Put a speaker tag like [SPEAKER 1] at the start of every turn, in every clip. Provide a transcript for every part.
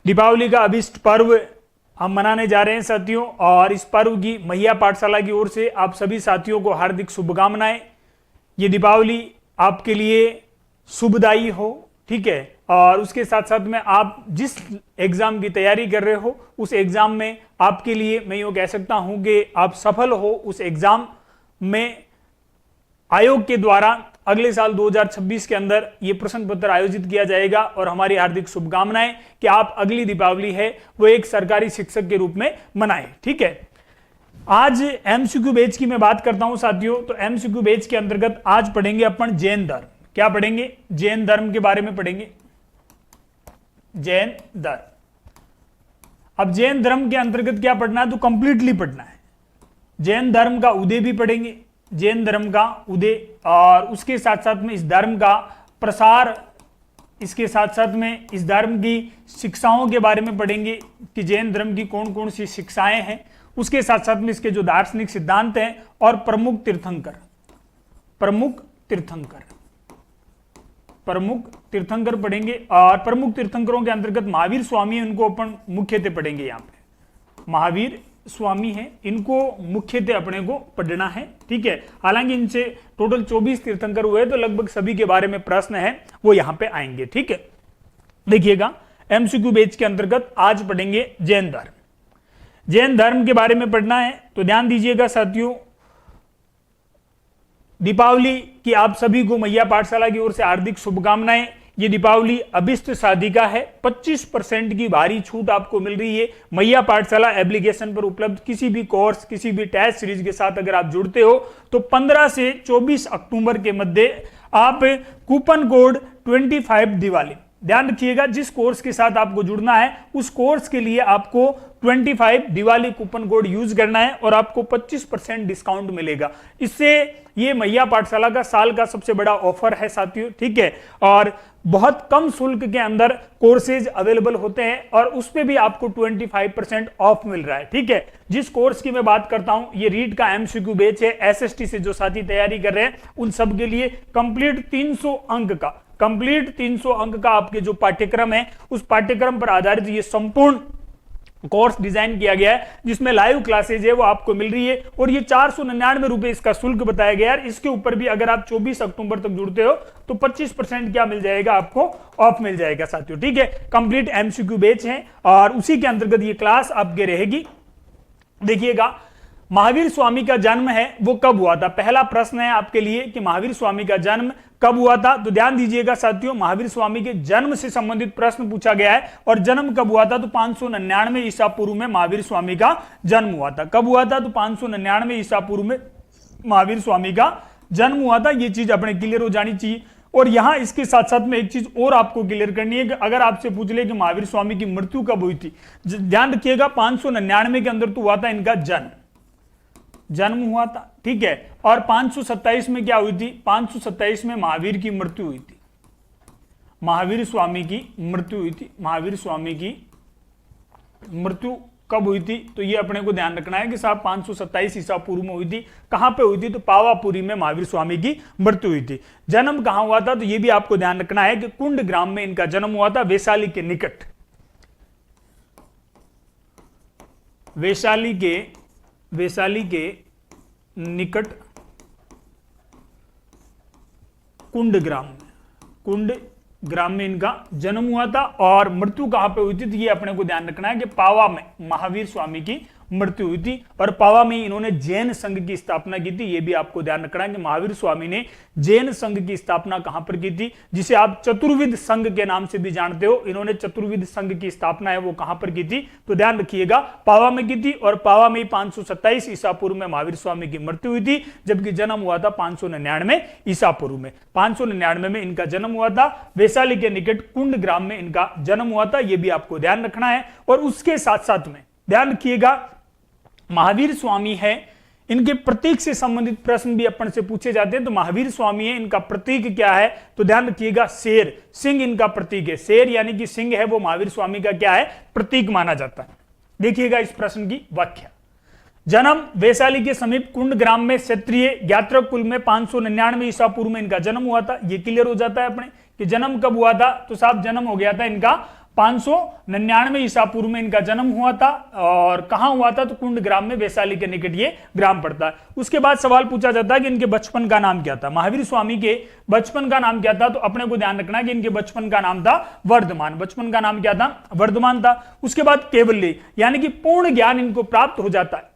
[SPEAKER 1] दीपावली का अभिष्ट पर्व हम मनाने जा रहे हैं साथियों, और इस पर्व की मैया पाठशाला की ओर से आप सभी साथियों को हार्दिक शुभकामनाएं। ये दीपावली आपके लिए शुभदायी हो, ठीक है। और उसके साथ साथ में आप जिस एग्जाम की तैयारी कर रहे हो उस एग्जाम में आपके लिए मैं यूं कह सकता हूं कि आप सफल हो उस एग्जाम में। आयोग के द्वारा अगले साल 2026 के अंदर यह प्रश्न पत्र आयोजित किया जाएगा, और हमारी हार्दिक शुभकामनाएं कि आप अगली दीपावली है वो एक सरकारी शिक्षक के रूप में मनाएं, ठीक है। आज एमसीक्यू बैच की मैं बात करता हूं साथियों, तो एमसीक्यू बैच के अंतर्गत आज पढ़ेंगे अपन जैन धर्म। क्या पढ़ेंगे? जैन धर्म के बारे में पढ़ेंगे, जैन धर्म। अब जैन धर्म के अंतर्गत क्या पढ़ना है? तो कंप्लीटली पढ़ना है। जैन धर्म का उदय भी पढ़ेंगे, जैन धर्म का उदय, और उसके साथ साथ में इस धर्म का प्रसार, इसके साथ साथ में इस धर्म की शिक्षाओं के बारे में पढ़ेंगे कि जैन धर्म की कौन कौन सी शिक्षाएं हैं। उसके साथ साथ में इसके जो दार्शनिक सिद्धांत हैं, और प्रमुख तीर्थंकर, प्रमुख तीर्थंकर, प्रमुख तीर्थंकर पढ़ेंगे। और प्रमुख तीर्थंकरों के अंतर्गत महावीर स्वामी, उनको अपन मुख्यतः पढ़ेंगे। यहाँ पे महावीर स्वामी हैं, इनको मुख्यतः अपने को पढ़ना है, ठीक है। हालांकि इनसे टोटल 24 तीर्थंकर हुए, तो लगभग सभी के बारे में प्रश्न है वो यहाँ पे आएंगे, ठीक है। देखिएगा एमसीक्यू बैच के अंतर्गत आज पढ़ेंगे जैन धर्म। जैन धर्म के बारे में पढ़ना है तो ध्यान दीजिएगा साथियों, दीपावली की आप सभी को मैया पाठशाला की ओर से हार्दिक शुभकामनाएं। ये दीपावली अभिष्ट शादिका है, 25% की भारी छूट आपको मिल रही है मैया पाठशाला एप्लीकेशन पर उपलब्ध किसी भी कोर्स, किसी भी टेस्ट सीरीज के साथ अगर आप जुड़ते हो तो 15 से 24 अक्टूबर के मध्य आप कूपन कोड 25 दिवाली, ध्यान रखिएगा, जिस कोर्स के साथ आपको जुड़ना है उस कोर्स के लिए आपको 25 दिवाली कूपन कोड यूज करना है और आपको 25% डिस्काउंट मिलेगा। इससे ये मैया पाठशाला का साल का सबसे बड़ा ऑफर है साथियों, ठीक है। और बहुत कम शुल्क के अंदर कोर्सेज अवेलेबल होते हैं और उस पे भी आपको 25% ऑफ मिल रहा है, ठीक है। जिस कोर्स की मैं बात करता हूं ये रीट का एमसीक्यू बैच है। एसएसटी से जो साथी तैयारी कर रहे हैं उन सब के लिए कंप्लीट 300 अंक का, कंप्लीट 300 अंक का आपके जो पाठ्यक्रम है उस पाठ्यक्रम पर आधारित ये संपूर्ण कोर्स डिजाइन किया गया है, जिसमें लाइव क्लासेज है वो आपको मिल रही है। और ये 499 रुपए इसका शुल्क बताया गया है। इसके ऊपर भी अगर आप 24 अक्टूबर तक जुड़ते हो तो 25% क्या मिल जाएगा आपको? ऑफ मिल जाएगा साथियों, ठीक है। कंप्लीट एमसीक्यू बैच है और उसी के अंतर्गत ये क्लास आपके रहेगी। देखिएगा महावीर स्वामी का जन्म है वो कब हुआ था? पहला प्रश्न है आपके लिए कि महावीर स्वामी का जन्म कब हुआ था। तो ध्यान दीजिएगा साथियों, महावीर स्वामी के जन्म से संबंधित प्रश्न पूछा गया है। और जन्म कब हुआ था? तो 599 ईसा पूर्व में महावीर स्वामी का जन्म हुआ था। कब हुआ था? तो 599 ईसा पूर्व में महावीर स्वामी का जन्म हुआ था। ये चीज अपने क्लियर हो जानी चाहिए। और यहां इसके साथ साथ में एक चीज और आपको क्लियर करनी है कि अगर आपसे पूछ ले कि महावीर स्वामी की मृत्यु कब हुई थी, ध्यान रखिएगा 599 के अंदर तो हुआ था इनका जन्म हुआ था, ठीक है। और 527 में क्या हुई थी? 527 में महावीर की मृत्यु हुई थी, महावीर स्वामी की मृत्यु हुई थी। महावीर स्वामी की मृत्यु कब हुई थी? तो ये अपने को ध्यान रखना है कि साहब 527 ईसा पूर्व में हुई थी। कहां पे हुई थी? तो पावापुरी में महावीर स्वामी की मृत्यु हुई थी। जन्म कहां हुआ था? तो ये भी आपको ध्यान रखना है कि कुंड ग्राम में इनका जन्म हुआ था, वैशाली के निकट, वैशाली के निकट कुंड ग्राम में इनका जन्म हुआ था। और मृत्यु कहां पे हुई थी? तो ये अपने को ध्यान रखना है कि पावा में महावीर स्वामी की मृत्यु हुई थी। और पावा में इन्होंने जैन संघ की स्थापना की थी। ये भी आपको ध्यान रखना है कि महावीर स्वामी ने जैन संघ की स्थापना कहां पर की थी, जिसे आप चतुर्विद संघ के नाम से भी जानते हो। इन्होंने चतुर्विद संघ की स्थापना है वो कहां पर की थी? तो ध्यान रखिएगा पावा में की थी। और पावा में 527 ईसा पूर्व में महावीर स्वामी की मृत्यु हुई थी, जबकि जन्म हुआ था 599 ईसा पूर्व में। 599 में इनका जन्म हुआ था, वैशाली के निकट कुंड ग्राम में इनका जन्म हुआ था। यह भी आपको ध्यान रखना है। और उसके साथ साथ में ध्यान रखिएगा महावीर स्वामी है, इनके प्रतीक से संबंधित प्रश्न भी अपन से पूछे जाते हैं। तो महावीर स्वामी है, इनका प्रतीक क्या है? तो ध्यान रखिएगा शेर, सिंह इनका प्रतीक है। शेर यानी कि सिंह है वो महावीर स्वामी का क्या है? प्रतीक माना जाता है। देखिएगा इस प्रश्न की व्याख्या। जन्म वैशाली के समीप कुंड ग्राम में क्षत्रिय ज्ञात्रक कुल में 599 ईसा पूर्व में इनका जन्म हुआ था। यह क्लियर हो जाता है अपने कि जन्म कब हुआ था। तो साहब जन्म हो गया था इनका 599 ईसा पूर्व में इनका जन्म हुआ था। और कहां हुआ था? तो कुंड ग्राम में, वैशाली के निकट ये ग्राम पड़ता है। उसके बाद सवाल पूछा जाता है कि इनके बचपन का नाम क्या था। महावीर स्वामी के बचपन का नाम क्या था? तो अपने को ध्यान रखना कि इनके बचपन का नाम था वर्धमान। बचपन का नाम क्या था? वर्धमान था। उसके बाद कैवल्य, यानी कि पूर्ण ज्ञान इनको प्राप्त हो जाता है।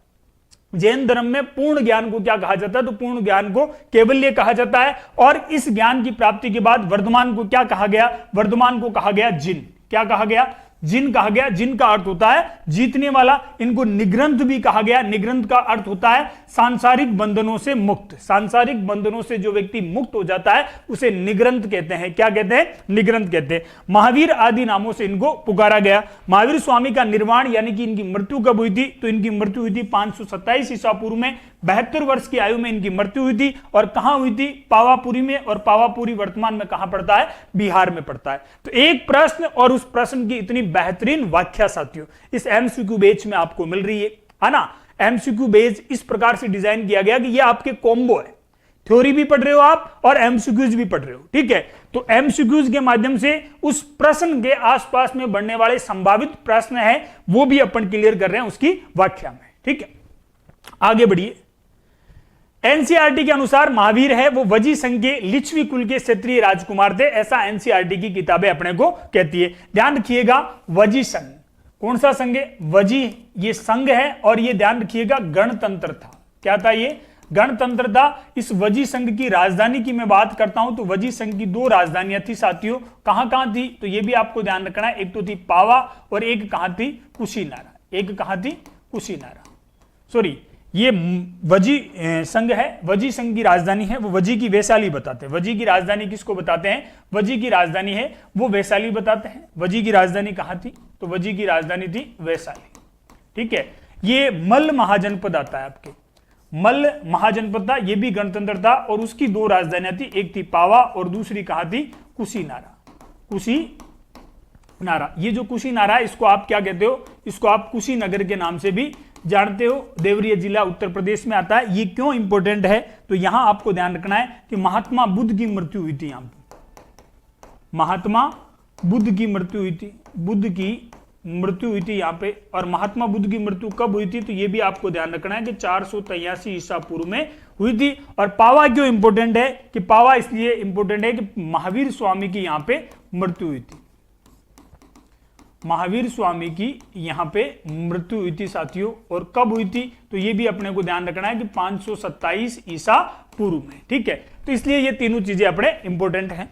[SPEAKER 1] जैन धर्म में पूर्ण ज्ञान को क्या कहा जाता है? तो पूर्ण ज्ञान को कैवल्य कहा जाता है। और इस ज्ञान की प्राप्ति के बाद वर्धमान को क्या कहा गया? वर्धमान को कहा गया जिन। क्या कहा गया? जिन कहा गया। जिन का अर्थ होता है जीतने वाला। इनको निग्रंथ भी कहा गया। निग्रंथ का अर्थ होता है सांसारिक बंधनों से मुक्त। सांसारिक बंधनों से जो व्यक्ति मुक्त हो जाता है उसे निग्रंथ कहते हैं। क्या कहते हैं? निग्रंथ कहते हैं। महावीर आदि नामों से इनको पुकारा गया। महावीर स्वामी का निर्वाण यानी कि इनकी मृत्यु कब हुई थी? तो इनकी मृत्यु हुई थी 527 ईसा पूर्व में। 72 वर्ष की आयु में इनकी मृत्यु हुई थी। और कहां हुई थी? पावापुरी में। और पावापुरी वर्तमान में कहां पड़ता है? बिहार में पड़ता है। तो एक प्रश्न और उस प्रश्न की इतनी बेहतरीन व्याख्या साथियों इस एमसीक्यू बेच में आपको मिल रही है ना। एमसीक्यू बेच इस प्रकार से डिजाइन किया गया कि ये आपके कॉम्बो है। थ्योरी भी पढ़ रहे हो आप और एमसीक्यूज भी पढ़ रहे हो, ठीक है। तो एमसीक्यूज के माध्यम से उस प्रश्न के आसपास में बढ़ने वाले संभावित प्रश्न है वो भी अपन क्लियर कर रहे हैं उसकी व्याख्या में, ठीक है। आगे बढ़िए। एनसीईआरटी के अनुसार महावीर है वो वजी संघ के लिच्छवी कुल के क्षत्रिय राजकुमार थे, ऐसा एनसीईआरटी की किताबें अपने को कहती है। ध्यान रखिएगा वजी संघ कौन सा संघ है? वजी ये संघ है। और ये ध्यान रखिएगा गणतंत्र था। क्या था ये? गणतंत्र था। इस वजी संघ की राजधानी की मैं बात करता हूं तो वजी संघ की 2 राजधानियां थी साथियों। कहां कहां थी? तो ये भी आपको ध्यान रखना है। एक तो थी पावा और एक कहां थी? कुशीनारा। एक कहां थी? कुशीनारा। सॉरी, ये वजी संघ है। वजी संघ की राजधानी है वो वजी की वैशाली बताते हैं। वजी की राजधानी किसको बताते हैं? वजी की राजधानी है वो वैशाली बताते हैं। वजी की राजधानी कहां थी? तो वजी की राजधानी थी वैशाली, ठीक है। ये मल्ल महाजनपद आता है आपके, मल्ल महाजनपद था। ये भी गणतंत्र था और उसकी 2 राजधानियां थी, एक थी पावा और दूसरी कहां थी? कुशीनारा। कुशीनारा, ये जो कुशीनारा है इसको आप क्या कहते हो? इसको आप कुशीनगर के नाम से भी जानते हो। देवरिया जिला उत्तर प्रदेश में आता है। ये क्यों इंपॉर्टेंट है? तो यहां आपको ध्यान रखना है कि महात्मा बुद्ध की मृत्यु हुई थी। यहां पर महात्मा बुद्ध की मृत्यु हुई थी। बुद्ध की मृत्यु हुई थी यहां पे। और महात्मा बुद्ध की मृत्यु कब हुई थी? तो ये भी आपको ध्यान रखना है कि 483 ईसा पूर्व में हुई थी। और पावा क्यों इंपॉर्टेंट है? कि पावा इसलिए इंपॉर्टेंट है कि महावीर स्वामी की यहां पे मृत्यु हुई थी। महावीर स्वामी की यहां पे मृत्यु हुई थी साथियों। और कब हुई थी? तो ये भी अपने को ध्यान रखना है कि 527 ईसा पूर्व में, ठीक है। तो इसलिए ये तीनों चीजें अपने इंपॉर्टेंट हैं।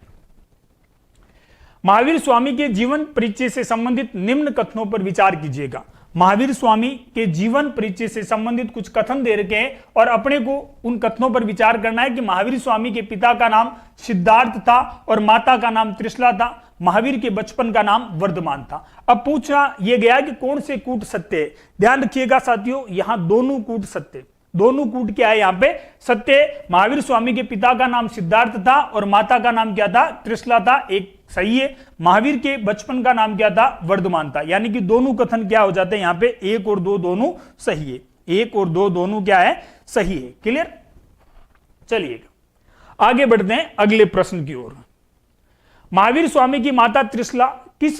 [SPEAKER 1] महावीर स्वामी के जीवन परिचय से संबंधित निम्न कथनों पर विचार कीजिएगा। महावीर स्वामी के जीवन परिचय से संबंधित कुछ कथन दे रखे हैं और अपने को उन कथनों पर विचार करना है कि महावीर स्वामी के पिता का नाम सिद्धार्थ था और माता का नाम त्रिशला था। महावीर के बचपन का नाम वर्धमान था। अब पूछा यह गया कि कौन से कूट सत्य है? ध्यान रखिएगा साथियों, यहां दोनों कूट सत्य। दोनों कूट क्या है? यहां पे सत्य। महावीर स्वामी के पिता का नाम सिद्धार्थ था और माता का नाम क्या था? त्रिशला था। एक सही है। महावीर के बचपन का नाम क्या था? वर्धमान था। यानी कि दोनों कथन क्या हो जाते हैं? यहां पे 1 और 2 दोनों सही है। 1 और 2 दोनों क्या है? सही है। क्लियर? चलिएगा आगे बढ़ते हैं अगले प्रश्न की ओर। महावीर स्वामी की माता त्रिशला किस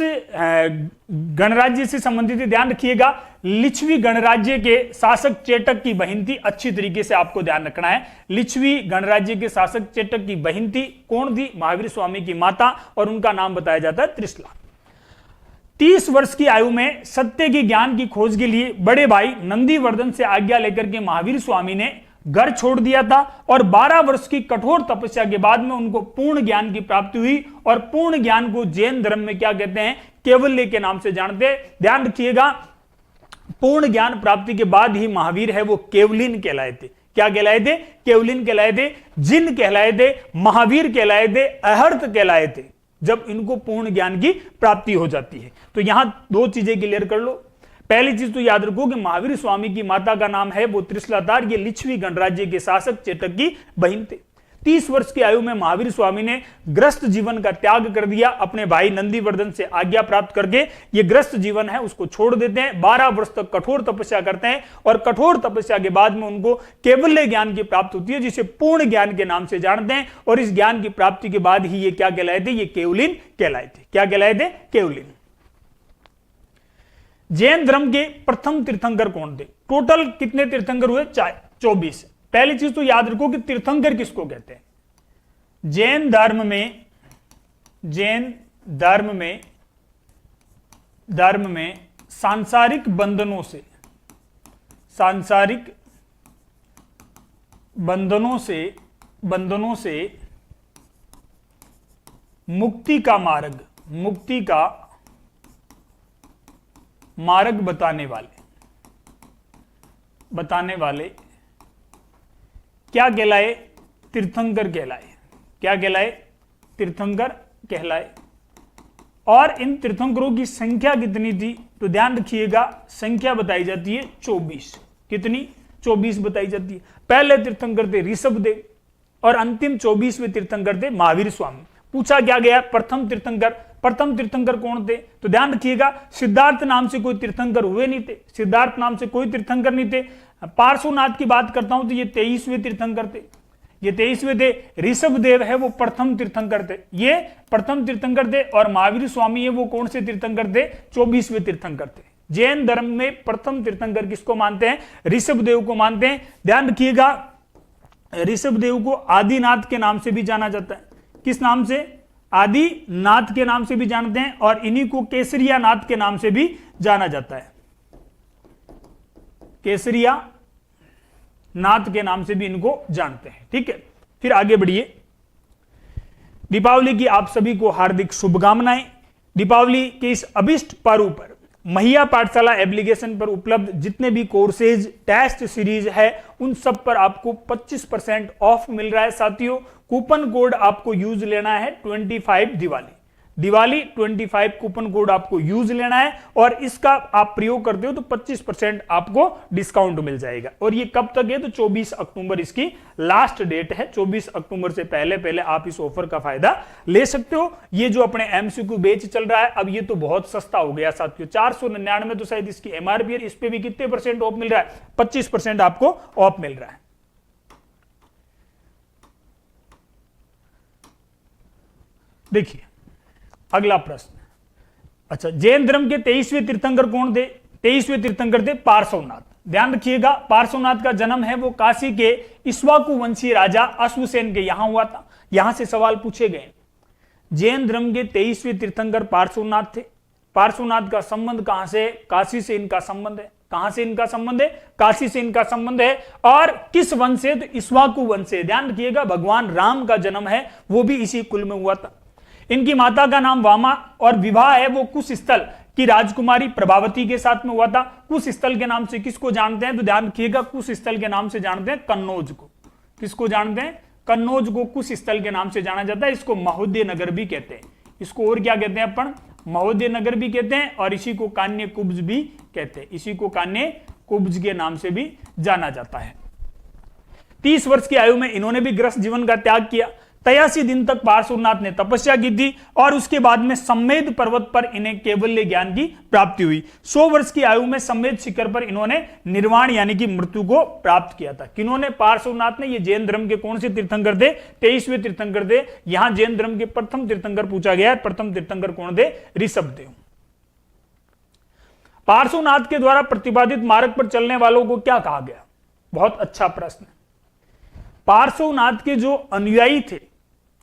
[SPEAKER 1] गणराज्य से संबंधित है? ध्यान रखिएगा, लिच्छवी गणराज्य के शासक चेटक की बहन थी। अच्छी तरीके से आपको ध्यान रखना है। लिच्छवी गणराज्य के शासक चेटक की बहन थी। कौन थी? महावीर स्वामी की माता। और उनका नाम बताया जाता है त्रिशला। 30 वर्ष की आयु में सत्य के ज्ञान की खोज के लिए बड़े भाई नंदीवर्धन से आज्ञा लेकर के महावीर स्वामी ने घर छोड़ दिया था। और 12 वर्ष की कठोर तपस्या के बाद में उनको पूर्ण ज्ञान की प्राप्ति हुई। और पूर्ण ज्ञान को जैन धर्म में क्या कहते हैं? कैवल्य के नाम से जानते हैं। ध्यान रखिएगा, पूर्ण ज्ञान प्राप्ति के बाद ही महावीर है वो केवलिन कहलाए थे। क्या कहलाए थे? केवलिन कहलाए थे। जिन कहलाए थे, महावीर कहलाए थे, अहर्त कहलाए थे जब इनको पूर्ण ज्ञान की प्राप्ति हो जाती है। तो यहां 2 चीजें क्लियर कर लो। पहली चीज तो याद रखो कि महावीर स्वामी की माता का नाम है वो त्रिशला था। ये लिच्छवी गणराज्य के शासक चेटक की बहन थे। 30 वर्ष की आयु में महावीर स्वामी ने ग्रस्त जीवन का त्याग कर दिया। अपने भाई नंदीवर्धन से आज्ञा प्राप्त करके ये ग्रस्त जीवन है उसको छोड़ देते हैं। 12 वर्ष तक कठोर तपस्या करते हैं और कठोर तपस्या के बाद में उनको केवल्य ज्ञान की प्राप्ति होती है जिसे पूर्ण ज्ञान के नाम से जानते हैं। और इस ज्ञान की प्राप्ति के बाद ही ये क्या कहलाए थे? ये केवलिन कहलाए थे। क्या कहलाए थे? केवलिन। जैन धर्म के प्रथम तीर्थंकर कौन थे? टोटल कितने तीर्थंकर हुए? 24। पहली चीज तो याद रखो कि तीर्थंकर किसको कहते हैं। जैन धर्म में सांसारिक बंधनों से मुक्ति का मार्ग बताने वाले क्या कहलाए? तीर्थंकर कहलाए। क्या कहलाए? तीर्थंकर कहलाए। और इन तीर्थंकरों की संख्या कितनी थी? तो ध्यान रखिएगा, संख्या बताई जाती है 24। कितनी? 24 बताई जाती है। पहले तीर्थंकर थे ऋषभदेव और अंतिम 24वें तीर्थंकर थे महावीर स्वामी। पूछा क्या गया? प्रथम तीर्थंकर कौन थे? तो ध्यान रखिएगा, सिद्धार्थ नाम से कोई तीर्थंकर हुए नहीं थे। सिद्धार्थ नाम से कोई तीर्थंकर नहीं थे। पार्श्वनाथ की बात करता हूं तो ये 23वें तीर्थंकर थे। ये 23वें थे। ऋषभदेव है वो प्रथम तीर्थंकर थे, ये प्रथम तीर्थंकर थे। और महावीर स्वामी है वो कौन से तीर्थंकर थे? 24वें तीर्थंकर थे। जैन धर्म में प्रथम तीर्थंकर किसको मानते हैं? ऋषभदेव को मानते हैं। ध्यान रखिएगा, ऋषभदेव को आदिनाथ के नाम से भी जाना जाता है। किस नाम से? आदिनाथ के नाम से भी जानते हैं। और इन्हीं को केसरिया नाथ के नाम से भी जाना जाता है। केसरिया नाथ के नाम से भी इनको जानते हैं। ठीक है, फिर आगे बढ़िए। दीपावली की आप सभी को हार्दिक शुभकामनाएं। दीपावली के इस अभिष्ट पर्व पर महिया पाठशाला एप्लीकेशन पर उपलब्ध जितने भी कोर्सेज, टेस्ट सीरीज है, उन सब पर आपको 25% ऑफ मिल रहा है। साथियों, कूपन कोड आपको यूज लेना है 25 दिवाली 25 कूपन कोड आपको यूज लेना है। और इसका आप प्रयोग करते हो तो 25% आपको डिस्काउंट मिल जाएगा। और ये कब तक है? तो 24 अक्टूबर इसकी लास्ट डेट है। 24 अक्टूबर से पहले आप इस ऑफर का फायदा ले सकते हो। ये जो अपने एमसीक्यू बैच चल रहा है, अब ये तो बहुत सस्ता हो गया साथियों। 499 तो शायद इसकी एमआरपी है। इस पे भी कितने % ऑफ मिल रहा है? 25% आपको ऑफ मिल रहा है। देखिए अगला प्रश्न। अच्छा, जैन धर्म के 23वें तीर्थंकर कौन थे? 23वें तीर्थंकर थे पार्श्वनाथ। ध्यान रखिएगा, पार्श्वनाथ का जन्म है वो काशी के इक्ष्वाकु वंशीय राजा अश्वसेन के यहां हुआ था। यहां से सवाल पूछे गए। जैन धर्म के 23वें तीर्थंकर पार्श्वनाथ थे। पार्श्वनाथ का संबंध कहां से? काशी से इनका संबंध है। कहां से इनका संबंध है? काशी से इनका संबंध है। और किस वंश से? तो इक्ष्वाकु वंश से। ध्यान रखिएगा, भगवान राम का जन्म है वो भी इसी कुल में हुआ था। इनकी माता का नाम वामा और विवाह है वो कुश स्थल की राजकुमारी प्रभावती के साथ में हुआ था। कुश स्थल के नाम से किसको जानते हैं? तो ध्यान रखिएगा, कुश स्थल के नाम से जानते हैं कन्नौज को। किसको जानते हैं? कन्नौज को कुश स्थल के नाम से जाना जाता है। इसको महोदय नगर भी कहते हैं। इसको और क्या कहते हैं अपन? महोदय नगर भी कहते हैं। और इसी को कान्य कुब्ज भी कहते हैं। इसी को कान्य कुब्ज के नाम से भी जाना जाता है। 30 वर्ष की आयु में इन्होंने भी गृहस्थ जीवन का त्याग किया। 83 दिन तक पार्श्वनाथ ने तपस्या की थी और उसके बाद में सम्मेद पर्वत पर इन्हें केवल्य ज्ञान की प्राप्ति हुई। 100 वर्ष की आयु में सम्मेद शिखर पर इन्होंने निर्वाण यानी कि मृत्यु को प्राप्त किया था। किन्होंने? पार्श्वनाथ ने। ये जैन धर्म के कौन से तीर्थंकर थे? 23वें तीर्थंकर थे। यहां जैन धर्म के प्रथम तीर्थंकर पूछा गया है। प्रथम तीर्थंकर कौन थे? ऋषभदेव। पार्श्वनाथ के द्वारा प्रतिपादित मार्ग पर चलने वालों को क्या कहा गया? बहुत अच्छा प्रश्न। पार्श्वनाथ के जो अनुयायी थे,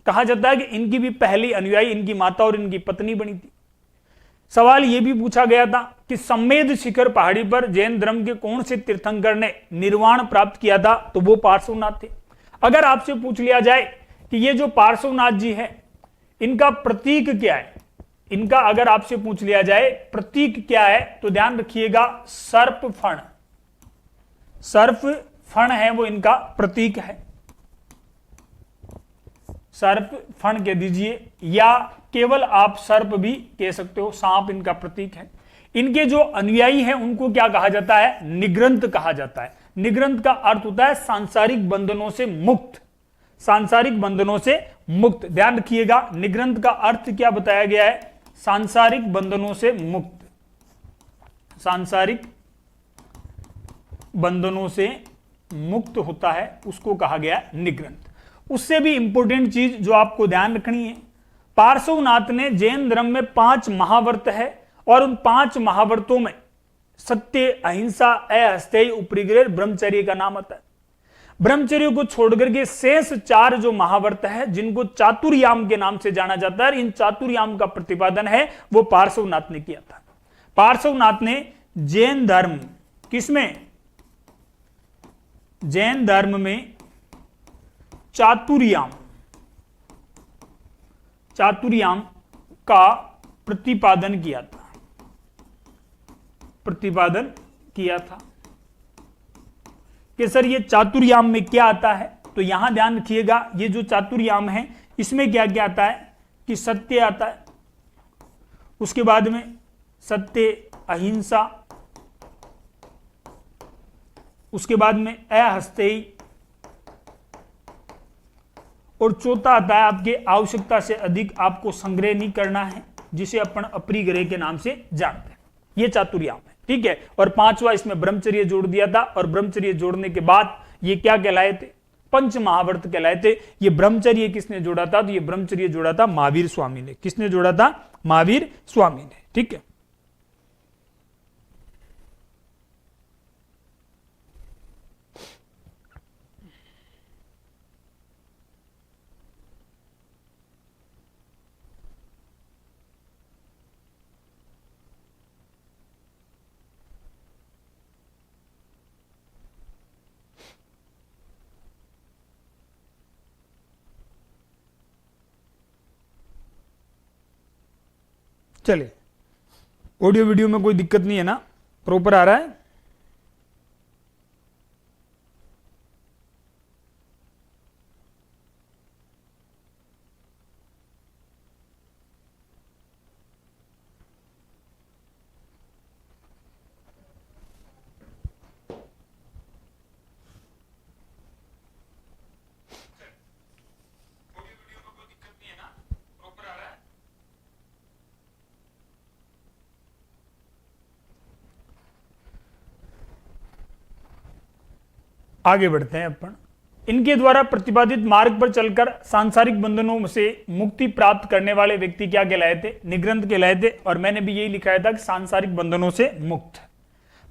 [SPEAKER 1] कहा जाता है कि इनकी भी पहली अनुयायी इनकी माता और इनकी पत्नी बनी थी। सवाल यह भी पूछा गया था कि सम्मेद शिखर पहाड़ी पर जैन धर्म के कौन से तीर्थंकर ने निर्वाण प्राप्त किया था? तो वो पार्श्वनाथ थे। अगर आपसे पूछ लिया जाए कि ये जो पार्श्वनाथ जी है, इनका प्रतीक क्या है? इनका अगर आपसे पूछ लिया जाए प्रतीक क्या है, तो ध्यान रखिएगा, सर्प फण। सर्प फण है वो इनका प्रतीक है। सर्प फण कह दीजिए या केवल आप सर्प भी कह सकते हो। सांप इनका प्रतीक है। इनके जो अनुयायी हैं उनको क्या कहा जाता है? निग्रंथ कहा जाता है। निग्रंथ का अर्थ होता है सांसारिक बंधनों से मुक्त। सांसारिक बंधनों से मुक्त। ध्यान रखिएगा, निग्रंथ का अर्थ क्या बताया गया है? सांसारिक बंधनों से मुक्त। सांसारिक बंधनों से मुक्त होता है, उसको कहा गया निग्रंथ। उससे भी इंपॉर्टेंट चीज जो आपको ध्यान रखनी है, पार्श्वनाथ ने जैन धर्म में 5 महाव्रत है और उन 5 महाव्रतों में सत्य, अहिंसा, अस्थेय, उपरिग्रह, ब्रह्मचर्य का नाम आता है। ब्रह्मचर्य को छोड़कर के शेष 4 जो महाव्रत है जिनको चातुर्याम के नाम से जाना जाता है, इन चातुर्याम का प्रतिपादन है वो पार्श्वनाथ ने किया था। पार्श्वनाथ ने जैन धर्म, किसमें? जैन धर्म में चातुर्याम का प्रतिपादन किया था। कि सर ये चातुर्याम में क्या आता है, तो यहां ध्यान रखिएगा, ये जो चातुर्याम है इसमें क्या क्या आता है कि सत्य आता है, उसके बाद में सत्य, अहिंसा, उसके बाद में अहस्तेय, और चौथा आता है आपके आवश्यकता से अधिक आपको संग्रह नहीं करना है, जिसे अपन अपरिग्रह के नाम से जानते हैं। ये चातुर्याम है, ठीक है। और 5वां इसमें ब्रह्मचर्य जोड़ दिया था, और ब्रह्मचर्य जोड़ने के बाद ये क्या कहलाए थे? पंच महाव्रत कहलाए थे। ये ब्रह्मचर्य किसने जोड़ा था? तो ये ब्रह्मचर्य जोड़ा था महावीर स्वामी ने। किसने जोड़ा था? महावीर स्वामी ने, ठीक है। चलिए, ऑडियो वीडियो में कोई दिक्कत नहीं है ना? प्रॉपर आ रहा है? आगे बढ़ते हैं अपन। इनके द्वारा प्रतिपादित मार्ग पर चलकर सांसारिक बंधनों से मुक्ति प्राप्त करने वाले व्यक्ति क्या कहलाए थे? निग्रंथ कहलाए थे। और मैंने भी यही लिखाया था कि सांसारिक बंधनों से मुक्त।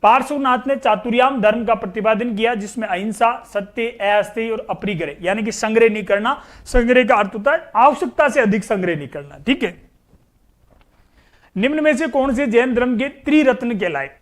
[SPEAKER 1] पार्श्वनाथ ने चातुर्याम धर्म का प्रतिपादन किया, जिसमें अहिंसा, सत्य, अस्थेय और अपरिग्रह, यानी कि संग्रह नहीं करना। संग्रह का अर्थ होता है आवश्यकता से अधिक संग्रह नहीं करना, ठीक है। निम्न में से कौन से जैन धर्म के त्रिरत्न कहलाए?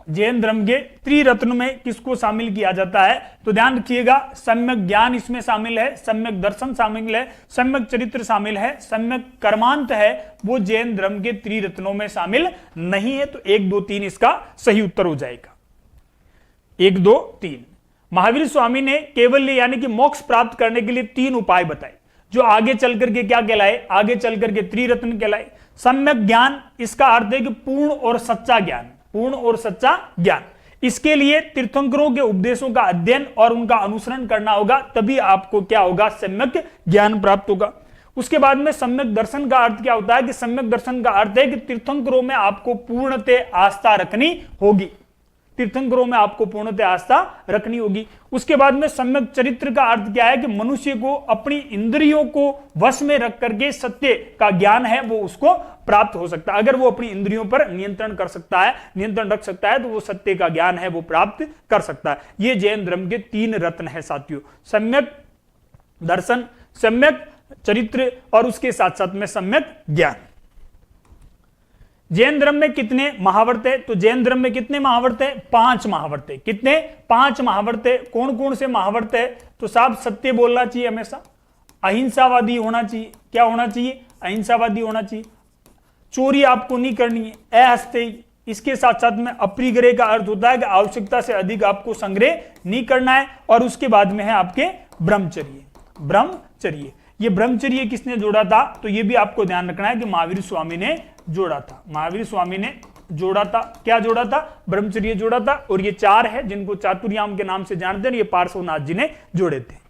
[SPEAKER 1] जैन धर्म के त्रिरत्न में किसको शामिल किया जाता है? तो ध्यान रखिएगा, सम्यक ज्ञान इसमें शामिल है, सम्यक दर्शन शामिल है, सम्यक चरित्र शामिल है, सम्यक कर्मांत है, वो जैन धर्म के त्रिरत्नों में शामिल नहीं है। तो 1, 2, 3 इसका सही उत्तर हो जाएगा। 1, 2, 3। महावीर स्वामी ने केवल यानी कि मोक्ष प्राप्त करने के लिए 3 उपाय बताए, जो आगे चल करके क्या कहलाए? आगे चल करके त्रिरत्न कहलाए। सम्यक ज्ञान, इसका अर्थ है कि पूर्ण और सच्चा ज्ञान, पूर्ण और सच्चा ज्ञान। इसके लिए तीर्थंकरों के उपदेशों का अध्ययन और उनका अनुसरण करना होगा, तभी आपको क्या होगा? सम्यक ज्ञान प्राप्त होगा। उसके बाद में सम्यक दर्शन का अर्थ क्या होता है? कि सम्यक दर्शन का अर्थ है कि तीर्थंकरों में आपको पूर्णतः आस्था रखनी होगी, तीर्थंकरों में आपको पूर्णतः आस्था रखनी होगी। उसके बाद में सम्यक चरित्र का अर्थ क्या है? कि मनुष्य को अपनी इंद्रियों को वश में रख करके सत्य का ज्ञान है वो उसको प्राप्त हो सकता है। अगर वो अपनी इंद्रियों पर नियंत्रण कर सकता है, नियंत्रण रख सकता है, तो वो सत्य का ज्ञान है वो प्राप्त कर सकता है। ये जैन धर्म के 3 रत्न है साथियों, सम्यक दर्शन, सम्यक चरित्र और उसके साथ साथ में सम्यक ज्ञान। जैन धर्म में कितने महाव्रत है? तो जैन धर्म में कितने महाव्रत है? 5 महाव्रत है। कितने? 5 महाव्रत है। कौन कौन से महाव्रत है? तो साहब सत्य बोलना चाहिए हमेशा, अहिंसावादी होना चाहिए। क्या होना चाहिए? अहिंसावादी होना चाहिए। चोरी आपको नहीं करनी है, अस्थेय। इसके साथ साथ में अपरिग्रह का अर्थ होता है कि आवश्यकता से अधिक आपको संग्रह नहीं करना है। और उसके बाद में है आपके ब्रह्मचर्य। ब्रह्मचर्य, ये ब्रह्मचर्य किसने जोड़ा था? तो ये भी आपको ध्यान रखना है कि महावीर स्वामी ने जोड़ा था। महावीर स्वामी ने जोड़ा था। क्या जोड़ा था? ब्रह्मचर्य जोड़ा था। और ये 4 है जिनको चातुर्याम के नाम से जानते हैं, ये पार्श्वनाथ जी ने जोड़े थे।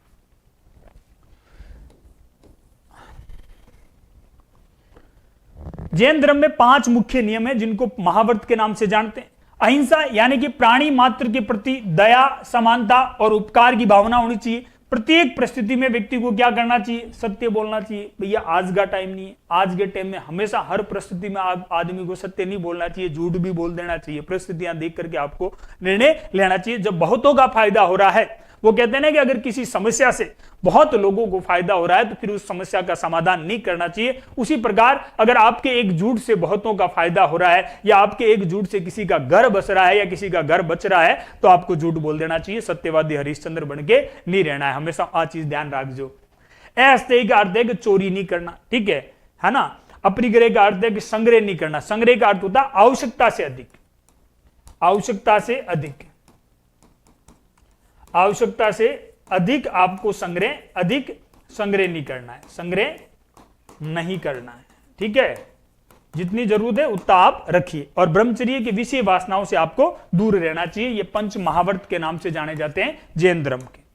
[SPEAKER 1] जैन धर्म में 5 मुख्य नियम है जिनको महाव्रत के नाम से जानते हैं। अहिंसा, यानी कि प्राणी मात्र के प्रति दया, समानता और उपकार की भावना होनी चाहिए। प्रत्येक परिस्थिति में व्यक्ति को क्या करना चाहिए? सत्य बोलना चाहिए। भैया आज का टाइम नहीं है, आज के टाइम में हमेशा हर परिस्थिति में आदमी को सत्य नहीं बोलना चाहिए, झूठ भी बोल देना चाहिए। परिस्थितियां देख करके आपको निर्णय लेना चाहिए। जब बहुतों का फायदा हो रहा है, वो कहते हैं ना कि अगर किसी समस्या से बहुत लोगों को फायदा हो रहा है तो फिर उस समस्या का समाधान नहीं करना चाहिए। उसी प्रकार अगर आपके एक झूठ से बहुतों का फायदा हो रहा है या आपके एक झूठ से किसी का घर बस रहा है या किसी का घर बच रहा है तो आपको झूठ बोल देना चाहिए। सत्यवादी हरिश्चंद्र बन के नहीं रहना है, हमेशा आ चीज ध्यान रखो। अस्तेय का अर्थ है कि चोरी नहीं करना, ठीक है ना। अपरिग्रह का अर्थ है कि संग्रह नहीं करना। संग्रह का अर्थ होता है आवश्यकता से अधिक, आवश्यकता से अधिक, आवश्यकता से अधिक आपको अधिक संग्रह नहीं करना है, संग्रह नहीं करना है, ठीक है। जितनी जरूरत है उतना आप रखिए। और ब्रह्मचर्य की विषय वासनाओं से आपको दूर रहना चाहिए। ये 5 महाव्रत के नाम से जाने जाते हैं जैन धर्म के।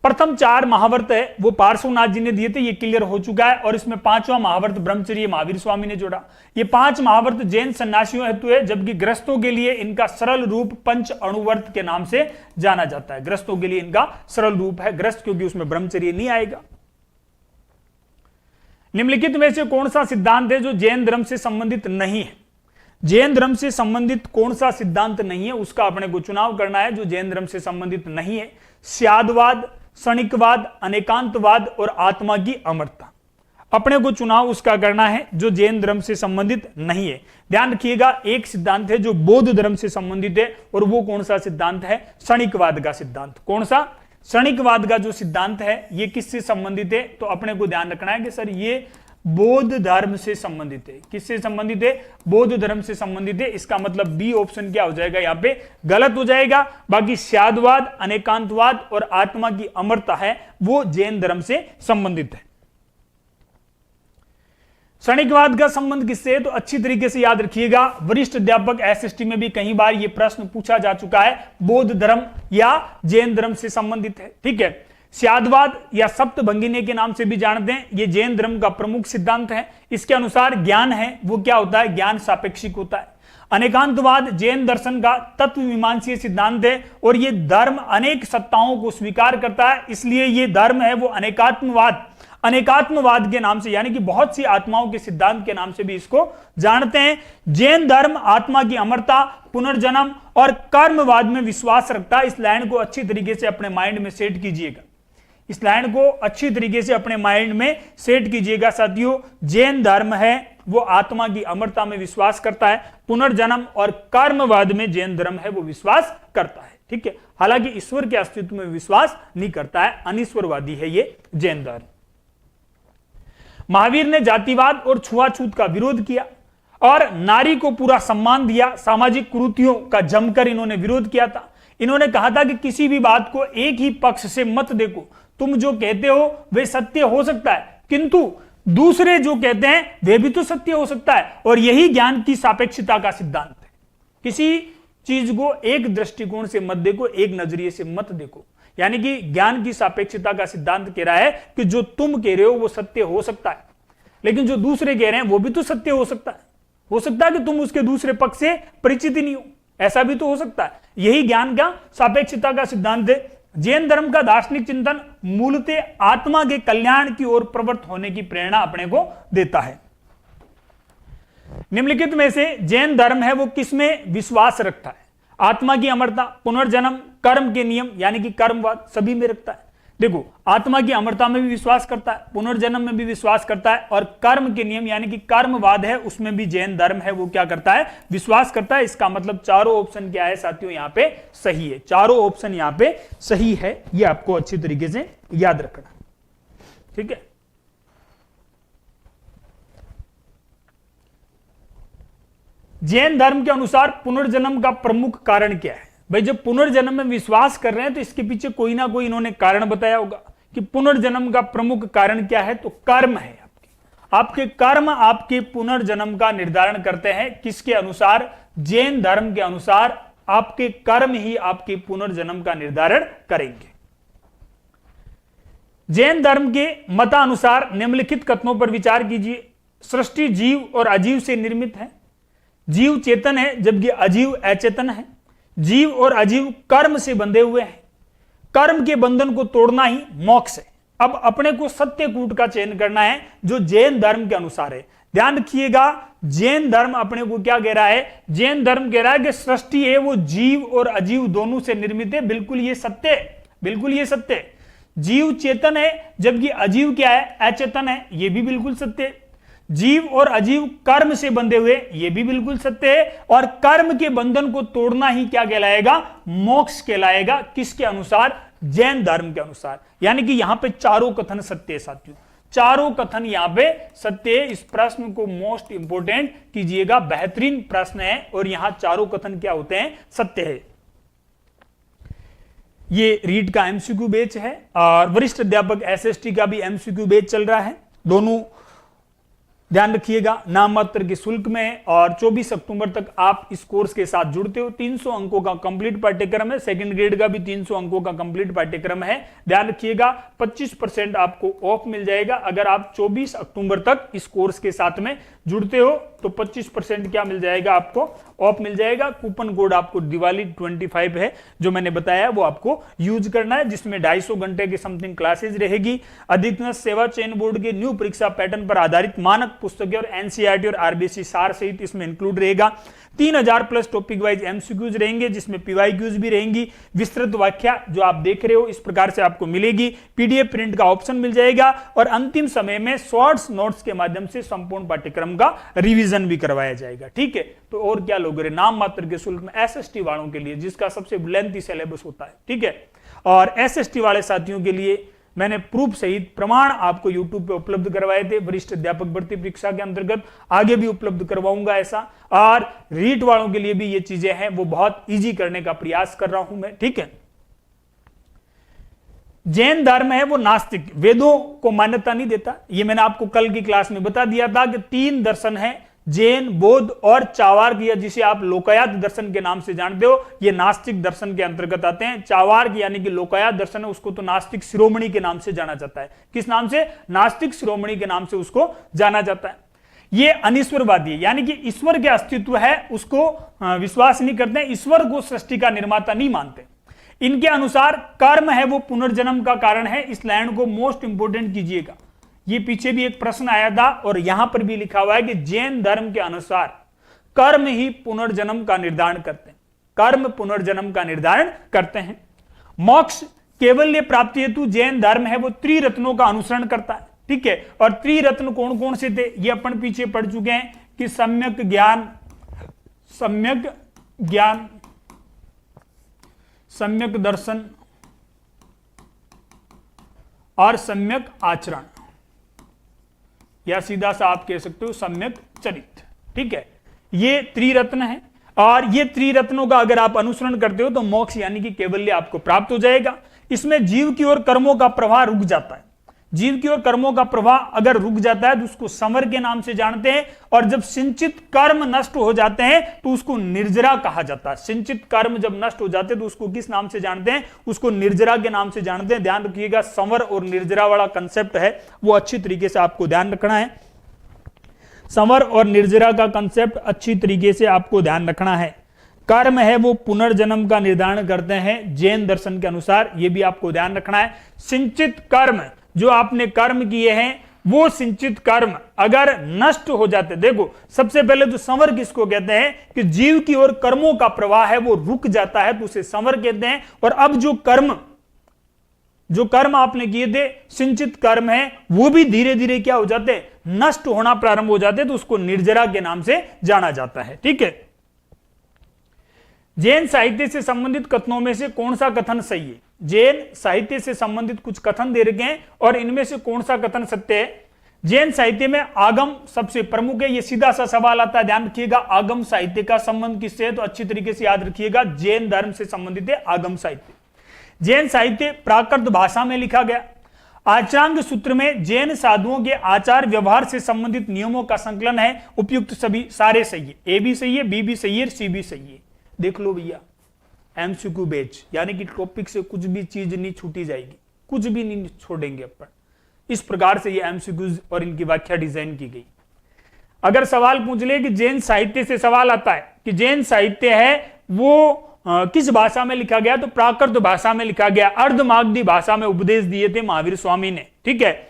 [SPEAKER 1] प्रथम 4 महाव्रत है वो पार्श्वनाथ जी ने दिए थे, ये क्लियर हो चुका है। और इसमें 5वां महाव्रत ब्रह्मचर्य महावीर स्वामी ने जोड़ा। ये 5 महाव्रत जैन सन्यासियों हेतु है, जबकि ग्रस्तों के लिए इनका सरल रूप पंच अणुव्रत के नाम से जाना जाता है। ग्रस्तों के लिए इनका सरल रूप है ग्रस्त, क्योंकि उसमें ब्रह्मचर्य नहीं आएगा। निम्नलिखित में से कौन सा सिद्धांत है जो जैन धर्म से संबंधित नहीं है? जैन धर्म से संबंधित कौन सा सिद्धांत नहीं है उसका अपने को चुनाव करना है। जो जैन धर्म से संबंधित नहीं है, स्यादवाद, क्षणिकवाद, अनेकांतवाद और आत्मा की अमरता। अपने को चुनाव उसका करना है जो जैन धर्म से संबंधित नहीं है। ध्यान रखिएगा, एक सिद्धांत है जो बौद्ध धर्म से संबंधित है, और वो कौन सा सिद्धांत है? क्षणिकवाद का सिद्धांत। कौन सा? क्षणिकवाद का जो सिद्धांत है ये किससे संबंधित है? तो अपने को ध्यान रखना है कि सर ये बौद्ध धर्म से संबंधित है। किससे संबंधित है? बौद्ध धर्म से संबंधित है। इसका मतलब बी ऑप्शन क्या हो जाएगा? यहाँ पे गलत हो जाएगा। बाकी स्यादवाद, अनेकांतवाद और आत्मा की अमरता है वो जैन धर्म से संबंधित है। क्षणिकवाद का संबंध किससे है? तो अच्छी तरीके से याद रखिएगा, वरिष्ठ अध्यापक एसएसटी में भी कई बार यह प्रश्न पूछा जा चुका है, बौद्ध धर्म या जैन धर्म से संबंधित है, ठीक है। स्यादवाद या सप्तभंगिनी के नाम से भी जानते हैं, यह जैन धर्म का प्रमुख सिद्धांत है। इसके अनुसार ज्ञान है वो क्या होता है? ज्ञान सापेक्षिक होता है। अनेकांतवाद जैन दर्शन का तत्व मीमांसीय सिद्धांत है, और यह धर्म अनेक सत्ताओं को स्वीकार करता है, इसलिए यह धर्म है वो अनेकात्मवाद, अनेकात्मवाद के नाम से, यानी कि बहुत सी आत्माओं के सिद्धांत के नाम से भी इसको जानते हैं। जैन धर्म आत्मा की अमरता, पुनर्जन्म और कर्मवाद में विश्वास रखता है। इस लाइन को अच्छी तरीके से अपने माइंड में सेट कीजिएगा, इस लाइन को अच्छी तरीके से अपने माइंड में सेट कीजिएगा साथियों। जैन धर्म है वो आत्मा की अमरता में विश्वास करता है, पुनर्जन्म और कर्मवाद में जैन धर्म है वो विश्वास करता है, ठीक है। हालांकि ईश्वर के अस्तित्व में विश्वास नहीं करता है, अनिश्वरवादी है ये जैन धर्म। महावीर ने जातिवाद और छुआछूत का विरोध किया और नारी को पूरा सम्मान दिया। सामाजिक कुरीतियों का जमकर इन्होंने विरोध किया था। इन्होंने कहा था कि किसी भी बात को एक ही पक्ष से मत देखो, तुम जो कहते हो वे सत्य हो सकता है, किंतु दूसरे जो कहते हैं वे भी तो सत्य हो सकता है, और यही ज्ञान की सापेक्षता का सिद्धांत है। किसी चीज को एक दृष्टिकोण से मत देखो, एक नजरिए से मत देखो, यानी कि ज्ञान की सापेक्षता का सिद्धांत कह रहा है कि जो तुम कह रहे हो वो सत्य हो सकता है, लेकिन जो दूसरे कह रहे हैं वो भी तो सत्य हो सकता है। हो सकता है कि तुम उसके दूसरे पक्ष से परिचित ही नहीं हो, ऐसा भी तो हो सकता है। यही ज्ञान का सापेक्षता का सिद्धांत है। जैन धर्म का दार्शनिक चिंतन मूलतः आत्मा के कल्याण की ओर प्रवृत्त होने की प्रेरणा अपने को देता है। निम्नलिखित में से जैन धर्म है वो किसमें विश्वास रखता है? आत्मा की अमरता, पुनर्जन्म, कर्म के नियम यानी कि कर्मवाद सभी में रखता है। देखो, आत्मा की अमरता में भी विश्वास करता है, पुनर्जन्म में भी विश्वास करता है, और कर्म के नियम यानी कि कर्मवाद है उसमें भी जैन धर्म है वो क्या करता है? विश्वास करता है। इसका मतलब चारों ऑप्शन क्या है साथियों? यहां पे सही है, चारों ऑप्शन यहां पे सही है। ये आपको अच्छी तरीके से याद रखना, ठीक है। जैन धर्म के अनुसार पुनर्जन्म का प्रमुख कारण क्या है? भाई जब पुनर्जन्म में विश्वास कर रहे हैं तो इसके पीछे कोई ना कोई इन्होंने कारण बताया होगा कि पुनर्जन्म का प्रमुख कारण क्या है। तो कर्म है, आपके कर्म आपके पुनर्जन्म का निर्धारण करते हैं। किसके अनुसार? जैन धर्म के अनुसार आपके कर्म ही आपके पुनर्जन्म का निर्धारण करेंगे। जैन धर्म के मतानुसार निम्नलिखित कथनों पर विचार कीजिए। सृष्टि जीव और अजीव से निर्मित है। जीव चेतन है जबकि अजीव अचेतन है। जीव और अजीव कर्म से बंधे हुए हैं। कर्म के बंधन को तोड़ना ही मोक्ष है। अब अपने को सत्य कूट का चयन करना है जो जैन धर्म के अनुसार है। ध्यान रखिएगा, जैन धर्म अपने को क्या कह रहा है? जैन धर्म कह रहा है कि सृष्टि है वो जीव और अजीव दोनों से निर्मित है। बिल्कुल ये सत्य है, बिल्कुल ये सत्य है। जीव चेतन है जबकि अजीव क्या है? अचेतन है। ये भी बिल्कुल सत्य है। जीव और अजीव कर्म से बंधे हुए, ये भी बिल्कुल सत्य है। और कर्म के बंधन को तोड़ना ही क्या कहलाएगा? मोक्ष कहलाएगा। किसके अनुसार? जैन धर्म के अनुसार। यानी कि यहां पे चारों कथन सत्य है साथियों, चारों कथन यहां पे सत्य है। इस प्रश्न को मोस्ट इंपोर्टेंट कीजिएगा, बेहतरीन प्रश्न है और यहां चारों कथन क्या होते हैं? सत्य है। ये रीट का एमसीक्यू बैच है और वरिष्ठ अध्यापक एसएसटी का भी एमसीक्यू बैच चल रहा है। दोनों ध्यान रखिएगा, नाम मात्र के शुल्क में, और 24 अक्टूबर तक आप इस कोर्स के साथ जुड़ते हो। 300 अंकों का कंप्लीट पाठ्यक्रम है, सेकंड ग्रेड का भी 300 अंकों का कंप्लीट पाठ्यक्रम है। ध्यान रखिएगा, 25% आपको ऑफ मिल जाएगा अगर आप 24 अक्टूबर तक इस कोर्स के साथ में जुड़ते हो तो 25% क्या मिल जाएगा? आपको ऑफ मिल जाएगा। कूपन कोड आपको दिवाली 25 है जो मैंने बताया, वो आपको यूज करना है, जिसमें 250 घंटे की समथिंग क्लासेज रहेगी। अधिकतम सेवा चयन बोर्ड के न्यू परीक्षा पैटर्न पर आधारित मानक पुस्तकें और एनसीईआरटी और आरबीसी सार सहित इसमें इंक्लूड रहेगा। 3000 प्लस टॉपिक वाइज एमसीक्यूज रहेंगे जिसमें पीवाईक्यूज भी रहेंगी। विस्तृत व्याख्या जो आप देख रहे हो इस प्रकार से आपको मिलेगी। पीडीएफ प्रिंट का ऑप्शन मिल जाएगा और अंतिम समय में शॉर्ट्स नोट्स के माध्यम से संपूर्ण पाठ्यक्रम का रिवीजन भी करवाया जाएगा। ठीक है, तो और क्या लोग रहे? नाम मात्र के शुल्क में एसएसटी वालों के लिए, जिसका सबसे लेंथी सिलेबस होता है। ठीक है, और एसएसटी वाले साथियों के लिए मैंने प्रूफ सहित प्रमाण आपको YouTube पे उपलब्ध करवाए थे वरिष्ठ अध्यापक भर्ती परीक्षा के अंतर्गत, आगे भी उपलब्ध करवाऊंगा ऐसा। और रीट वालों के लिए भी ये चीजें हैं वो बहुत इजी करने का प्रयास कर रहा हूं मैं। ठीक है, जैन धर्म है वो नास्तिक, वेदों को मान्यता नहीं देता। ये मैंने आपको कल की क्लास में बता दिया था कि 3 दर्शन है, जैन, बौद्ध और चावार्क, या जिसे आप लोकायत दर्शन के नाम से जानते हो, ये नास्तिक दर्शन के अंतर्गत आते हैं। चावार्क यानी कि लोकायत दर्शन है, उसको तो नास्तिक शिरोमणि के नाम से जाना जाता है। किस नाम से? नास्तिक शिरोमणि के नाम से उसको जाना जाता है। ये अनिश्वरवादी है, यानी कि ईश्वर के अस्तित्व है उसको विश्वास नहीं करते, ईश्वर को सृष्टि का निर्माता नहीं मानते। इनके अनुसार कर्म है वो पुनर्जन्म का कारण है। इस लाइन को मोस्ट इंपोर्टेंट कीजिएगा, ये पीछे भी एक प्रश्न आया था और यहां पर भी लिखा हुआ है कि जैन धर्म के अनुसार कर्म ही पुनर्जन्म का निर्धारण करते हैं। कर्म पुनर्जन्म का निर्धारण करते हैं। मोक्ष केवल्य प्राप्ति हेतु जैन धर्म है वो त्रिरत्नों का अनुसरण करता है। ठीक है, और त्रिरत्न कौन कौन से थे ये अपन पीछे पढ़ चुके हैं कि सम्यक ज्ञान, सम्यक दर्शन और सम्यक आचरण, या सीधा सा आप कह सकते हो सम्यक चरित्र। ठीक है, ये त्रिरत्न है और ये त्रिरत्नों का अगर आप अनुसरण करते हो तो मोक्ष यानी कि केवल्य आपको प्राप्त हो जाएगा। इसमें जीव की ओर कर्मों का प्रवाह रुक जाता है। जीव की ओर कर्मों का प्रवाह अगर रुक जाता है तो उसको संवर के नाम से जानते हैं, और जब सिंचित कर्म नष्ट हो जाते हैं तो उसको निर्जरा कहा जाता है। सिंचित कर्म जब नष्ट हो जाते हैं तो उसको किस नाम से जानते हैं? उसको निर्जरा के नाम से जानते हैं। ध्यान रखिएगा, संवर और निर्जरा वाला कंसेप्ट है वो अच्छी तरीके से आपको ध्यान रखना है। संवर और निर्जरा का कंसेप्ट अच्छी तरीके से आपको ध्यान रखना है। कर्म है वो पुनर्जन्म का निर्धारण करते हैं जैन दर्शन के अनुसार, ये भी आपको ध्यान रखना है। सिंचित कर्म, जो आपने कर्म किए हैं वो सिंचित कर्म अगर नष्ट हो जाते, देखो सबसे पहले तो संवर किसको कहते हैं कि जीव की ओर कर्मों का प्रवाह है वो रुक जाता है तो उसे संवर कहते हैं। और अब जो कर्म आपने किए थे सिंचित कर्म है वो भी धीरे धीरे क्या हो जाते हैं? नष्ट होना प्रारंभ हो जाते, तो उसको निर्जरा के नाम से जाना जाता है। ठीक है, जैन साहित्य से संबंधित कथनों में से कौन सा कथन सही है? जैन साहित्य से संबंधित कुछ कथन दे रखे हैं और इनमें से कौन सा कथन सत्य है? जैन साहित्य में आगम सबसे प्रमुख है। ये सीधा सा सवाल आता है, ध्यान रखिएगा। आगम साहित्य का संबंध किससे है? तो अच्छी तरीके से याद रखिएगा, जैन धर्म से संबंधित है आगम साहित्य। जैन साहित्य प्राकृत भाषा में लिखा गया। आचार्यांग सूत्र में जैन साधुओं के आचार व्यवहार से संबंधित नियमों का संकलन है। उपयुक्त सभी सारे सही है, ए भी सही है, बी भी सही है, सी भी सही है। देख लो भैया, एमसीक्यू बैच, यानी कि टॉपिक से कुछ भी चीज नहीं छूटी जाएगी, कुछ भी नहीं छोड़ेंगे अपन। इस प्रकार से ये एमसीक्यूज और इनकी व्याख्या डिजाइन की गई। अगर सवाल पूछ ले कि जैन साहित्य से सवाल आता है कि जैन साहित्य है वो किस भाषा में लिखा गया? तो प्राकृत भाषा में लिखा गया। अर्धमागधी भाषा में उपदेश दिए थे महावीर स्वामी ने। ठीक है।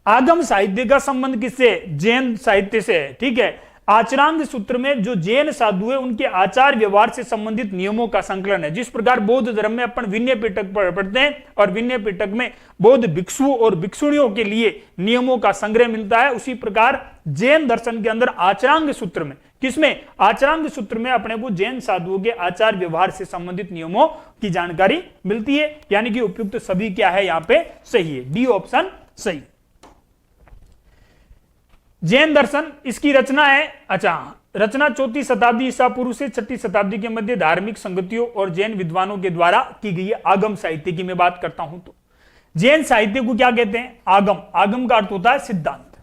[SPEAKER 1] आगम साहित्य का संबंध किससे? जैन साहित्य से है। ठीक है। आचरांग सूत्र में जो जैन साधु है उनके आचार व्यवहार से संबंधित नियमों का संकलन है। जिस प्रकार बौद्ध धर्म में अपन विनय पिटक पढ़ते हैं और विनय पिटक में बौद्ध भिक्षुओं और भिक्षुणियों के लिए नियमों का संग्रह मिलता है, उसी प्रकार जैन दर्शन के अंदर आचरांग सूत्र में, किसमें? आचरांग सूत्र में अपने को जैन साधुओं के आचार व्यवहार से संबंधित नियमों की जानकारी मिलती है। यानी कि उपयुक्त सभी क्या है यहां पे? सही है। डी ऑप्शन सही। जैन दर्शन, इसकी रचना है, अच्छा, रचना 4वीं शताब्दी ईसा पूर्व से 6वीं शताब्दी के मध्य धार्मिक संगतियों और जैन विद्वानों के द्वारा की गई है। आगम साहित्य की मैं बात करता हूं तो जैन साहित्य को क्या कहते हैं? आगम। आगम का अर्थ होता है सिद्धांत।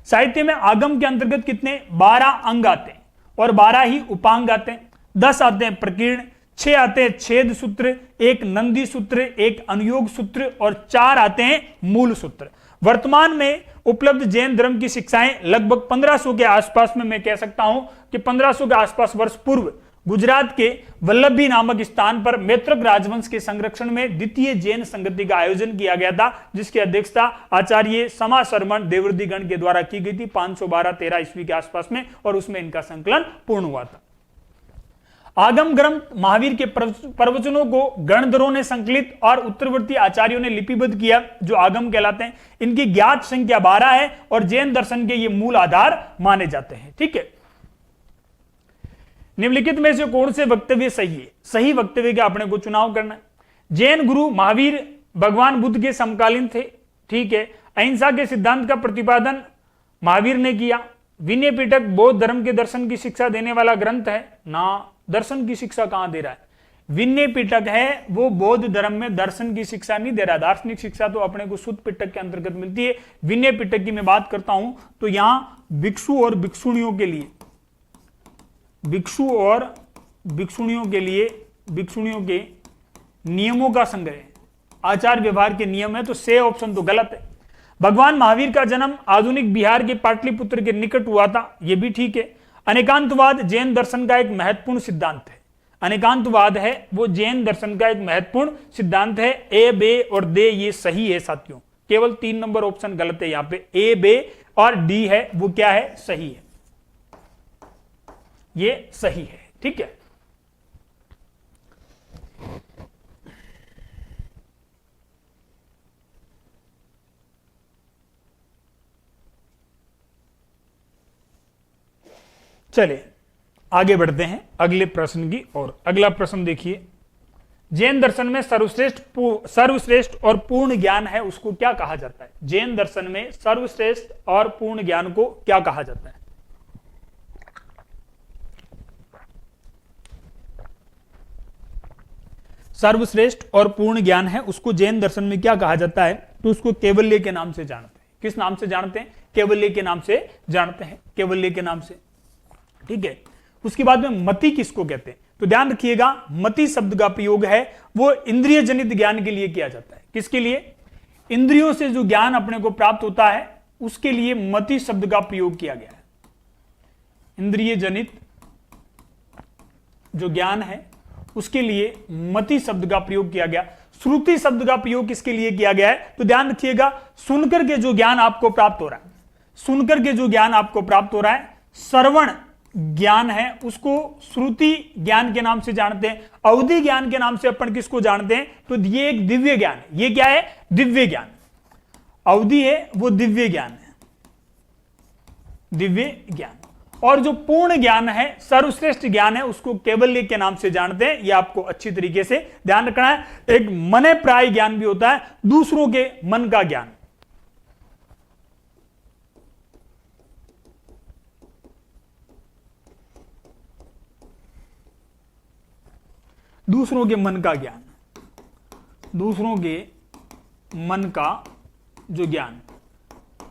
[SPEAKER 1] साहित्य में आगम के अंतर्गत कितने? 12 अंग आते हैं और 12 ही उपांग आते हैं। 10 आते हैं प्रकीर्ण, 6 आते हैं छेद सूत्र, 1 नंदी सूत्र, 1 अनुयोग सूत्र और 4 आते हैं मूल सूत्र। वर्तमान में उपलब्ध जैन धर्म की शिक्षाएं लगभग 1500 के आसपास में, मैं कह सकता हूं कि 1500 के आसपास वर्ष पूर्व गुजरात के वल्लभी नामक स्थान पर मैत्रक राजवंश के संरक्षण में द्वितीय जैन संगति का आयोजन किया गया था, जिसकी अध्यक्षता आचार्य समा शर्मण देवर्दिगण के द्वारा की गई थी 512-13 ईस्वी के आसपास में, और उसमें इनका संकलन पूर्ण हुआ था। आगम ग्रंथ महावीर के प्रवचनों को गणधरों ने संकलित और उत्तरवर्ती आचार्यों ने लिपिबद्ध किया, जो आगम कहलाते हैं। इनकी ज्ञात संख्या 12 है और जैन दर्शन के ये मूल आधार माने जाते हैं। ठीक है। निम्नलिखित में से कौन से वक्तव्य सही है? सही वक्तव्य का अपने को चुनाव करना है। जैन गुरु महावीर भगवान बुद्ध के समकालीन थे। ठीक है। अहिंसा के सिद्धांत का प्रतिपादन महावीर ने किया। विनय पिटक बौद्ध धर्म के दर्शन की शिक्षा देने वाला ग्रंथ है ना। दर्शन की शिक्षा कहां दे रहा है? विनय पिटक है वो बौद्ध धर्म में दर्शन की शिक्षा नहीं दे रहा। दार्शनिक शिक्षा तो अपने को सुत्त पिटक के अंतर्गत मिलती है। विनय पिटक की मैं बात करता हूं तो यहां भिक्षु और भिक्षुणियों के लिए, भिक्षु और भिक्षुणियों के लिए, भिक्षुणियों के नियमों का संग्रह, आचार व्यवहार के नियम है, तो से ऑप्शन तो गलत है। भगवान महावीर का जन्म आधुनिक बिहार के पाटलिपुत्र के निकट हुआ था, यह भी ठीक है। अनेकांतवाद जैन दर्शन का एक महत्वपूर्ण सिद्धांत है। अनेकांतवाद है वो जैन दर्शन का एक महत्वपूर्ण सिद्धांत है। ए, बे और दे ये सही है साथियों। केवल 3 नंबर ऑप्शन गलत है। यहां पे ए, बे और डी है वो क्या है? सही है, ये सही है। ठीक है। चलिए आगे बढ़ते हैं अगले प्रश्न की ओर। अगला प्रश्न देखिए, जैन दर्शन में सर्वश्रेष्ठ और पूर्ण ज्ञान है उसको क्या कहा जाता है? जैन दर्शन में सर्वश्रेष्ठ और पूर्ण ज्ञान को क्या कहा जाता है? सर्वश्रेष्ठ और पूर्ण ज्ञान है उसको जैन दर्शन में क्या कहा जाता है? तो उसको कैवल्य के नाम से जानते हैं। किस नाम से जानते हैं? कैवल्य के नाम से जानते हैं। कैवल्य के नाम से। ठीक है। उसके बाद में मति किसको कहते हैं? तो ध्यान रखिएगा, मति शब्द का प्रयोग है वो इंद्रिय जनित ज्ञान के लिए किया जाता है। किसके लिए? इंद्रियों से जो ज्ञान अपने को प्राप्त होता है उसके लिए मति शब्द का प्रयोग किया गया है। इंद्रिय जनित जो ज्ञान है उसके लिए मति शब्द का प्रयोग किया गया। श्रुति शब्द का प्रयोग किसके लिए किया गया है? तो ध्यान रखिएगा, सुनकर के जो ज्ञान आपको प्राप्त हो रहा है, सुनकर के जो ज्ञान आपको प्राप्त हो रहा है, श्रवण ज्ञान है उसको श्रुति ज्ञान के नाम से जानते हैं। अवधि ज्ञान के नाम से अपन किसको जानते हैं? तो ये एक दिव्य ज्ञान है। ये क्या है? दिव्य ज्ञान। अवधि है वो दिव्य ज्ञान है, दिव्य ज्ञान। और जो पूर्ण ज्ञान है, सर्वश्रेष्ठ ज्ञान है, उसको कैवल्य के नाम से जानते हैं। ये आपको अच्छी तरीके से ध्यान रखना है। एक मने प्राय ज्ञान भी होता है, दूसरों के मन का ज्ञान। दूसरों के मन का ज्ञान, दूसरों के मन का जो ज्ञान।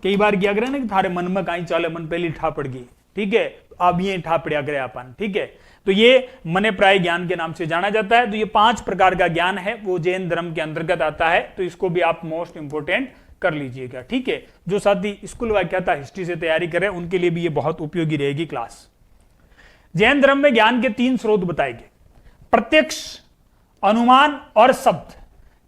[SPEAKER 1] कई बार क्या करें ना कि थारे मन में कहीं चाले मन पहली ठा पड़ गई। ठीक है। अब ये ठा पड़ा करे अपन। ठीक है। तो ये मने प्राय ज्ञान के नाम से जाना जाता है। तो ये 5 प्रकार का ज्ञान है वो जैन धर्म के अंतर्गत आता है। तो इसको भी आप मोस्ट इंपोर्टेंट कर लीजिएगा। ठीक है। जो साथी स्कूल व्याख्याता हिस्ट्री से तैयारी कर रहे हैं उनके लिए भी ये बहुत उपयोगी रहेगी क्लास। जैन धर्म में ज्ञान के 3 स्रोत बताए गए। प्रत्यक्ष, अनुमान और शब्द।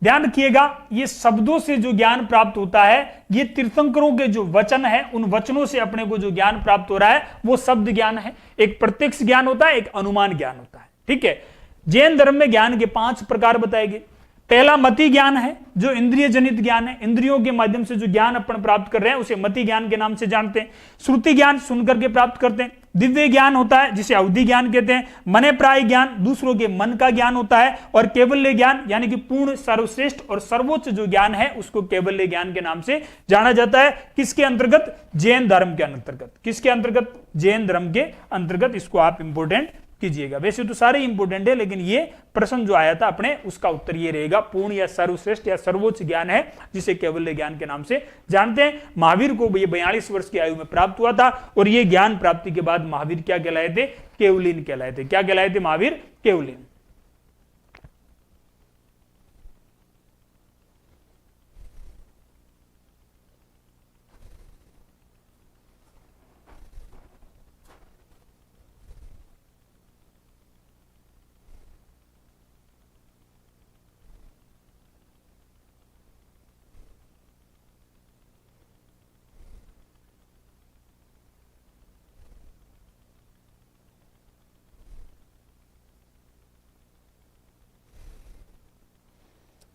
[SPEAKER 1] ध्यान रखिएगा, ये शब्दों से जो ज्ञान प्राप्त होता है, ये तीर्थंकरों के जो वचन है, उन वचनों से अपने को जो ज्ञान प्राप्त हो रहा है वो शब्द ज्ञान है। एक प्रत्यक्ष ज्ञान होता है, एक अनुमान ज्ञान होता है। ठीक है, जैन धर्म में ज्ञान के 5 प्रकार बताए गए। पहला मति ज्ञान है, जो इंद्रिय जनित ज्ञान है, इंद्रियों के माध्यम से जो ज्ञान अपन प्राप्त कर रहे हैं उसे मति ज्ञान के नाम से जानते हैं। श्रुति ज्ञान सुनकर के प्राप्त करते हैं। दिव्य ज्ञान होता है जिसे अवधि ज्ञान कहते हैं। मने प्राय ज्ञान दूसरों के मन का ज्ञान होता है। और केवल्य ज्ञान यानी कि पूर्ण, सर्वश्रेष्ठ और सर्वोच्च जो ज्ञान है उसको केवल्य ज्ञान के नाम से जाना जाता है। किसके अंतर्गत? जैन धर्म के अंतर्गत। किसके अंतर्गत? जैन धर्म के अंतर्गत। इसको आप इंपोर्टेंट कीजिएगा। वैसे तो सारे इंपोर्टेंट है, लेकिन ये प्रश्न जो आया था अपने, उसका उत्तर ये रहेगा, पूर्ण या सर्वश्रेष्ठ या सर्वोच्च ज्ञान है जिसे केवल्य ज्ञान के नाम से जानते हैं। महावीर को ये 42 वर्ष की आयु में प्राप्त हुआ था और ये ज्ञान प्राप्ति के बाद महावीर क्या कहलाए थे? केवलीन कहलाए थे। क्या कहलाए थे? महावीर केवलीन।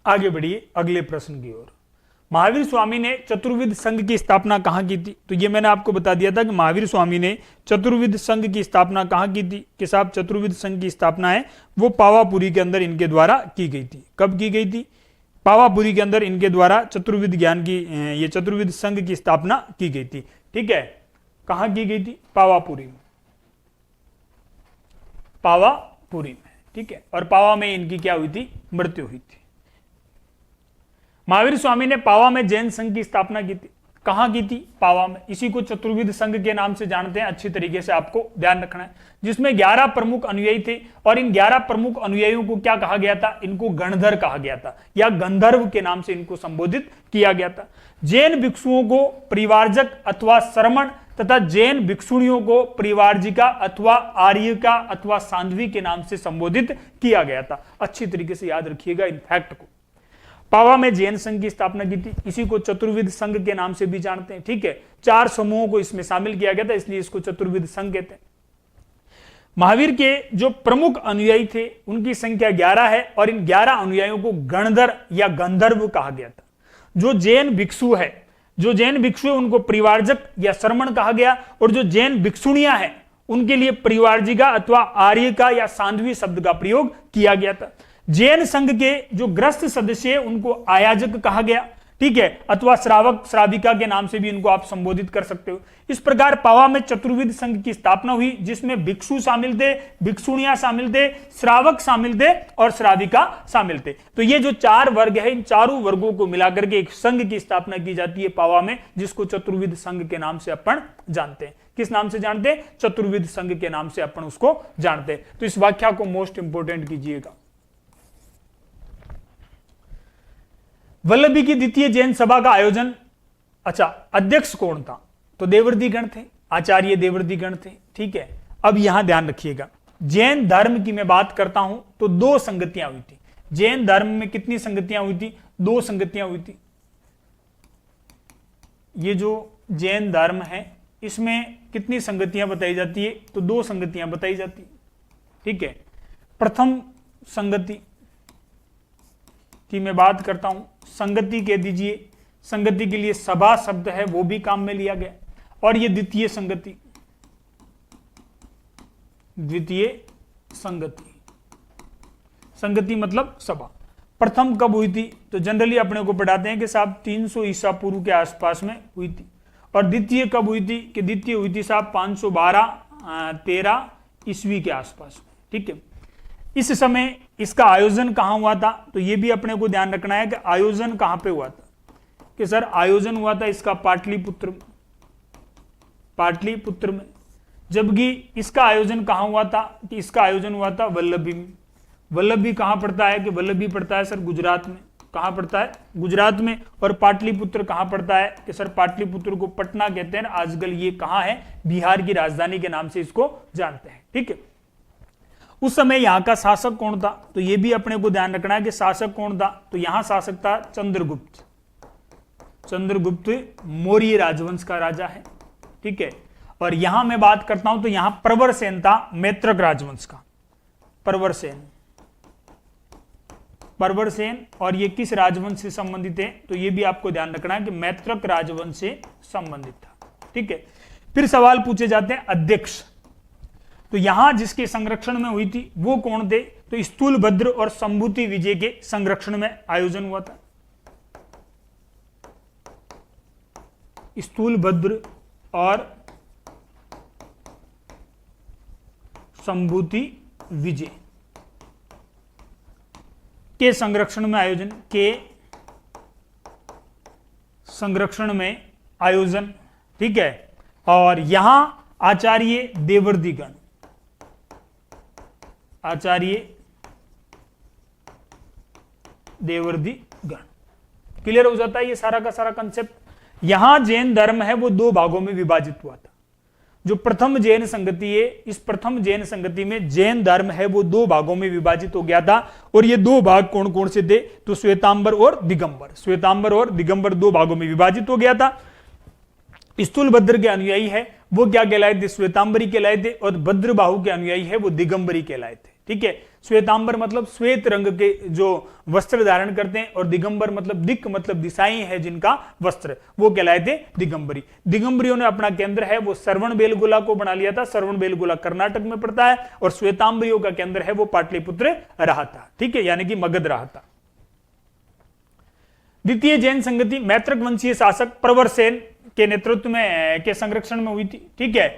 [SPEAKER 1] आगे बढ़िए अगले प्रश्न की ओर। महावीर स्वामी ने चतुर्विध संघ की स्थापना कहां की थी? तो ये मैंने आपको बता दिया था कि महावीर स्वामी ने चतुर्विध संघ की स्थापना कहां की थी। कि साहब चतुर्विध संघ की स्थापना है वो पावापुरी के अंदर इनके द्वारा की गई थी। कब की गई थी? पावापुरी के अंदर इनके द्वारा चतुर्विध ज्ञान की, ये चतुर्विध संघ की स्थापना की गई थी। ठीक है, कहां की गई थी? पावापुरी में। पावापुरी में। ठीक है, और पावा में इनकी क्या हुई थी? मृत्यु हुई थी। महावीर स्वामी ने पावा में जैन संघ की स्थापना की थी। कहां की थी? पावा में। इसी को चतुर्विध संघ के नाम से जानते हैं। अच्छी तरीके से आपको ध्यान रखना है। जिसमें 11 प्रमुख अनुयायी थे और इन 11 प्रमुख अनुयायियों को क्या कहा गया था? इनको गणधर कहा गया था या गंधर्व के नाम से इनको संबोधित किया गया था। जैन भिक्षुओं को परिवारजक अथवा श्रमण तथा जैन भिक्षुणियों को परिवारजिका अथवा आर्यिका अथवा सांध्वी के नाम से संबोधित किया गया था। अच्छी तरीके से याद रखिएगा इन फैक्ट को। पावा में जैन संघ की स्थापना की थी। इसी को चतुर्विध संघ के नाम से भी जानते हैं। ठीक है, 4 समूहों को इसमें शामिल किया गया था, इसलिए इसको चतुर्विध संघ कहते हैं। महावीर के जो प्रमुख अनुयायी थे उनकी संख्या 11 है और इन 11 अनुयायियों को गणधर या गंधर्व कहा गया था। जो जैन भिक्षु है, जो जैन भिक्षु है उनको परिवारजक या श्रमण कहा गया और जो जैन भिक्षुणियां हैं उनके लिए परिवारजिका अथवा आर्यिका या सांध्वी शब्द का प्रयोग किया गया था। जैन संघ के जो ग्रस्त सदस्य है उनको आयाजक कहा गया। ठीक है, अथवा श्रावक श्राविका के नाम से भी इनको आप संबोधित कर सकते हो। इस प्रकार पावा में चतुर्विध संघ की स्थापना हुई जिसमें भिक्षु शामिल थे, भिक्षुणियां शामिल थे, श्रावक शामिल थे और श्राविका शामिल थे। तो ये जो 4 वर्ग है, इन चारों वर्गों को मिलाकर के एक संघ की स्थापना की जाती है पावा में, जिसको चतुर्विध संघ के नाम से अपन जानते हैं। किस नाम से जानते हैं? चतुर्विध संघ के नाम से अपन उसको जानते हैं। तो इस व्याख्या को मोस्ट इंपोर्टेंट कीजिएगा। वल्लभी की द्वितीय जैन सभा का आयोजन, अच्छा अध्यक्ष कौन था? तो देवर्षि गण थे, आचार्य देवर्षि गण थे। ठीक है, अब यहां ध्यान रखिएगा, जैन धर्म की मैं बात करता हूं तो 2 संगतियां हुई थी। जैन धर्म में कितनी संगतियां हुई थी? 2 संगतियां हुई थी। ये जो जैन धर्म है इसमें कितनी संगतियां बताई जाती है? तो 2 संगतियां बताई जाती। ठीक है, प्रथम संगति की मैं बात करता हूं, संगति कह दीजिए, संगति के लिए सभा शब्द है वो भी काम में लिया गया। और ये द्वितीय संगति, द्वितीय संगति, संगति मतलब सभा। प्रथम कब हुई थी? तो जनरली अपने को पढ़ाते हैं कि साहब 300 ईसा पूर्व के आसपास में हुई थी। और द्वितीय कब हुई थी? कि द्वितीय हुई थी साहब 512-13 ईस्वी के आसपास में। ठीक है, इस समय इसका आयोजन कहां हुआ था? तो यह भी अपने को ध्यान रखना है कि आयोजन कहां पे हुआ था। कि सर आयोजन हुआ था इसका पाटलिपुत्र में, पाटलिपुत्र में। जबकि इसका आयोजन कहां हुआ था? कि इसका आयोजन हुआ था वल्लभी में। वल्लभी कहां पड़ता है? कि वल्लभी पड़ता है सर गुजरात में। कहां पड़ता है? गुजरात में। और पाटलिपुत्र कहां पड़ता है? कि सर पाटलिपुत्र को पटना कहते हैं आजकल। ये कहां है? बिहार की राजधानी के नाम से इसको जानते हैं। ठीक है, उस समय यहां का शासक कौन था, तो यह भी अपने को ध्यान रखना है कि शासक कौन था। तो यहां शासक था चंद्रगुप्त। चंद्रगुप्त मौर्य राजवंश का राजा है, ठीक है। और यहां मैं बात करता हूं तो यहां प्रवरसेन था मैत्रक राजवंश का। प्रवरसेन, प्रवरसेन, और ये किस राजवंश से संबंधित है, तो ये भी आपको ध्यान रखना है कि मैत्रक राजवंश से संबंधित था, ठीक है। फिर सवाल पूछे जाते हैं अध्यक्ष। तो यहां जिसके संरक्षण में हुई थी वो कौन थे, तो स्थूलभद्र और संभूति विजय के संरक्षण में आयोजन हुआ था। स्थूलभद्र और संभूति विजय के संरक्षण में आयोजन, के संरक्षण में आयोजन, ठीक है। और यहां आचार्य देवर्दिगण, आचार्य देवर्दिगण, क्लियर हो जाता है ये सारा का सारा कंसेप्ट। यहां जैन धर्म है वो दो भागों में विभाजित हुआ था। जो प्रथम जैन संगति है, इस प्रथम जैन संगति में जैन धर्म है वो दो भागों में विभाजित हो गया था। और ये दो भाग कौन कौन से थे, तो श्वेतांबर और दिगंबर। श्वेतांबर और दिगंबर दो भागों में विभाजित हो गया था। स्थूलभद्र के अनुयायी है वो क्या कहलाए थे, श्वेतांबरी कहलाए थे। और भद्रबाहु के अनुयायी है वो दिगंबरी कहलाए थे, ठीक है। श्वेतांबर मतलब श्वेत रंग के जो वस्त्र धारण करते हैं, और दिगंबर मतलब दिक मतलब दिशाएं है जिनका वस्त्र, वो कहलाए थे दिगंबरी। दिगंबरियों ने अपना केंद्र है वो श्रवणबेलगोला को बना लिया था। श्रवणबेलगोला कर्नाटक में पड़ता है, और श्वेतांबरियों का केंद्र है वो पाटलिपुत्र रहा था, ठीक है, यानी कि मगध रहा था। द्वितीय जैन संगति मैत्रक वंशीय शासक प्रवरसेन के नेतृत्व में के संरक्षण में हुई थी, ठीक है।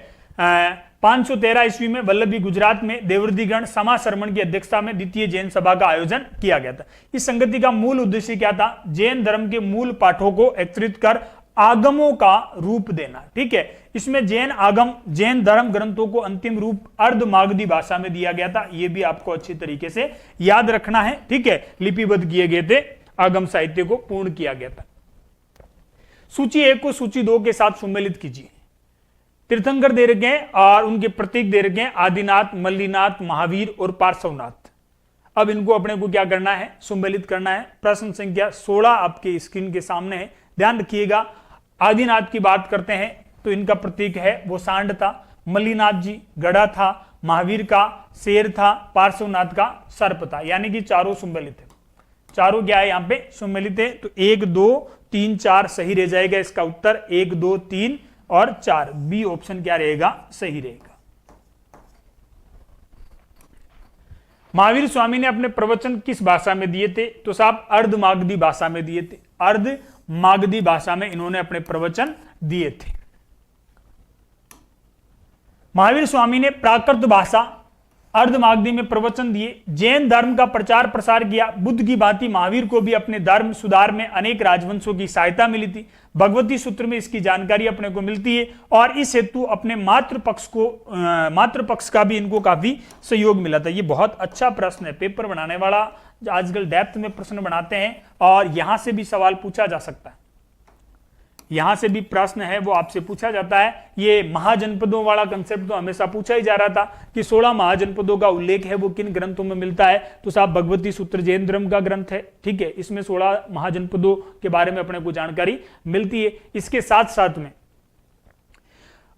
[SPEAKER 1] 513 ईस्वी में वल्लभी गुजरात में देवर्दिगण समा शर्मण की अध्यक्षता में द्वितीय जैन सभा का आयोजन किया गया था। इस संगति का मूल उद्देश्य क्या था, जैन धर्म के मूल पाठों को एकत्रित कर आगमों का रूप देना, ठीक है। इसमें जैन आगम, जैन धर्म ग्रंथों को अंतिम रूप अर्धमागधी भाषा में दिया गया था। यह भी आपको अच्छी तरीके से याद रखना है, ठीक है। लिपिबद्ध किए गए थे, आगम साहित्य को पूर्ण किया गया था। सूची 1 को सूची 2 के साथ सम्मिलित कीजिए। तीर्थंकर दे रखे हैं और उनके प्रतीक दे रखे हैं, आदिनाथ, मल्लीनाथ, महावीर और पार्श्वनाथ। अब इनको अपने को क्या करना है, सम्मिलित करना है। प्रश्न संख्या 16 आपके स्क्रीन के सामने है, ध्यान रखिएगा। आदिनाथ की बात करते हैं तो इनका प्रतीक है वो सांड था। मल्लीनाथ जी गड़ा था, महावीर का शेर था, पार्श्वनाथ का सर्प था, यानी कि चारों सम्मिलित है। चारों क्या है यहां पे सम्मिलित है। तो 1 2 3 4 सही रह जाएगा इसका उत्तर, 1 2 3 और 4, बी ऑप्शन क्या रहेगा, सही रहेगा। महावीर स्वामी ने अपने प्रवचन किस भाषा में दिए थे, तो साहब अर्धमागधी भाषा में दिए थे। अर्धमागधी भाषा में इन्होंने अपने प्रवचन दिए थे। महावीर स्वामी ने प्राकृत भाषा अर्धमागधी में प्रवचन दिए, जैन धर्म का प्रचार प्रसार किया। बुद्ध की भांति महावीर को भी अपने धर्म सुधार में अनेक राजवंशों की सहायता मिली थी। भगवती सूत्र में इसकी जानकारी अपने को मिलती है, और इस हेतु अपने मातृपक्ष का भी इनको काफी सहयोग मिला था। ये बहुत अच्छा प्रश्न है, पेपर बनाने वाला आजकल डेप्थ में प्रश्न बनाते हैं, और यहां से भी सवाल पूछा जा सकता है। यहां से भी प्रश्न है वो आपसे पूछा जाता है। ये महाजनपदों वाला कंसेप्ट तो हमेशा पूछा ही जा रहा था कि 16 महाजनपदों का उल्लेख है वो किन ग्रंथों में मिलता है, तो साहब भगवती सूत्र जैन धर्म का ग्रंथ है, ठीक है। इसमें 16 महाजनपदों के बारे में अपने को जानकारी मिलती है। इसके साथ साथ में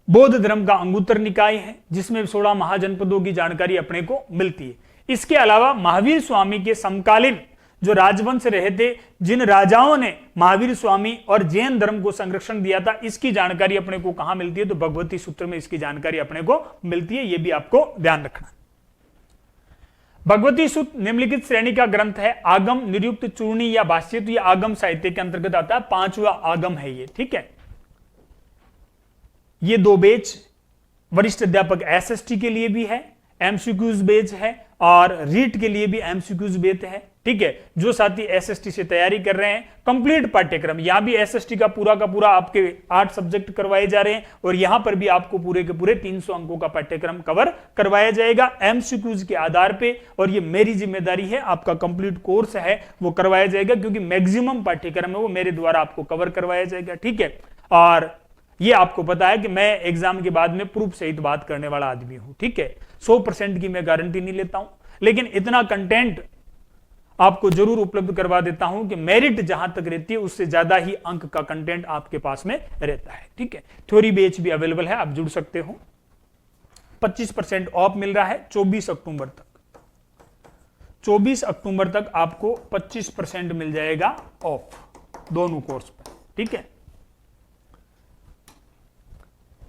[SPEAKER 1] बौद्ध धर्म का अंगुत्तर निकाय है जिसमें 16 महाजनपदों की जानकारी अपने को मिलती है। इसके अलावा महावीर स्वामी के समकालीन जो राजवंश रहे थे, जिन राजाओं ने महावीर स्वामी और जैन धर्म को संरक्षण दिया था, इसकी जानकारी अपने को कहां मिलती है, तो भगवती सूत्र में इसकी जानकारी अपने को मिलती है। यह भी आपको ध्यान रखना। भगवती सूत्र निम्नलिखित श्रेणी का ग्रंथ है। आगम, निरुक्त, चूर्णी या भाष्य, तो यह आगम साहित्य के अंतर्गत आता है। 5वां आगम है ये, ठीक है। ये 2 बैच वरिष्ठ अध्यापक एसएसटी के लिए भी है, एमसीक्यूज बैच है, और रीट के लिए भी एमसीक्यूज बैच है, ठीक है। जो साथी एसएसटी से तैयारी कर रहे हैं, कंप्लीट पाठ्यक्रम, यहां भी एसएसटी का पूरा आपके 8 सब्जेक्ट करवाए जा रहे हैं, और यहां पर भी आपको पूरे के पूरे 300 अंकों का पाठ्यक्रम कवर करवाया जाएगा एमसीक्यूज के आधार पे। और ये मेरी जिम्मेदारी है, आपका कंप्लीट कोर्स है वो करवाया जाएगा, क्योंकि मैक्सिमम पाठ्यक्रम है वो मेरे द्वारा आपको कवर करवाया जाएगा, ठीक है। और ये आपको पता है कि मैं एग्जाम के बाद में प्रूफ सहित बात करने वाला आदमी हूं, ठीक है। 100% की मैं गारंटी नहीं लेता हूं, लेकिन इतना कंटेंट आपको जरूर उपलब्ध करवा देता हूं कि मेरिट जहां तक रहती है उससे ज्यादा ही अंक का कंटेंट आपके पास में रहता है, ठीक है। थ्योरी बेच भी अवेलेबल है, आप जुड़ सकते हो। 25% ऑफ मिल रहा है 24 अक्टूबर तक। 24 अक्टूबर तक आपको 25% मिल जाएगा ऑफ दोनों कोर्स पर, ठीक है।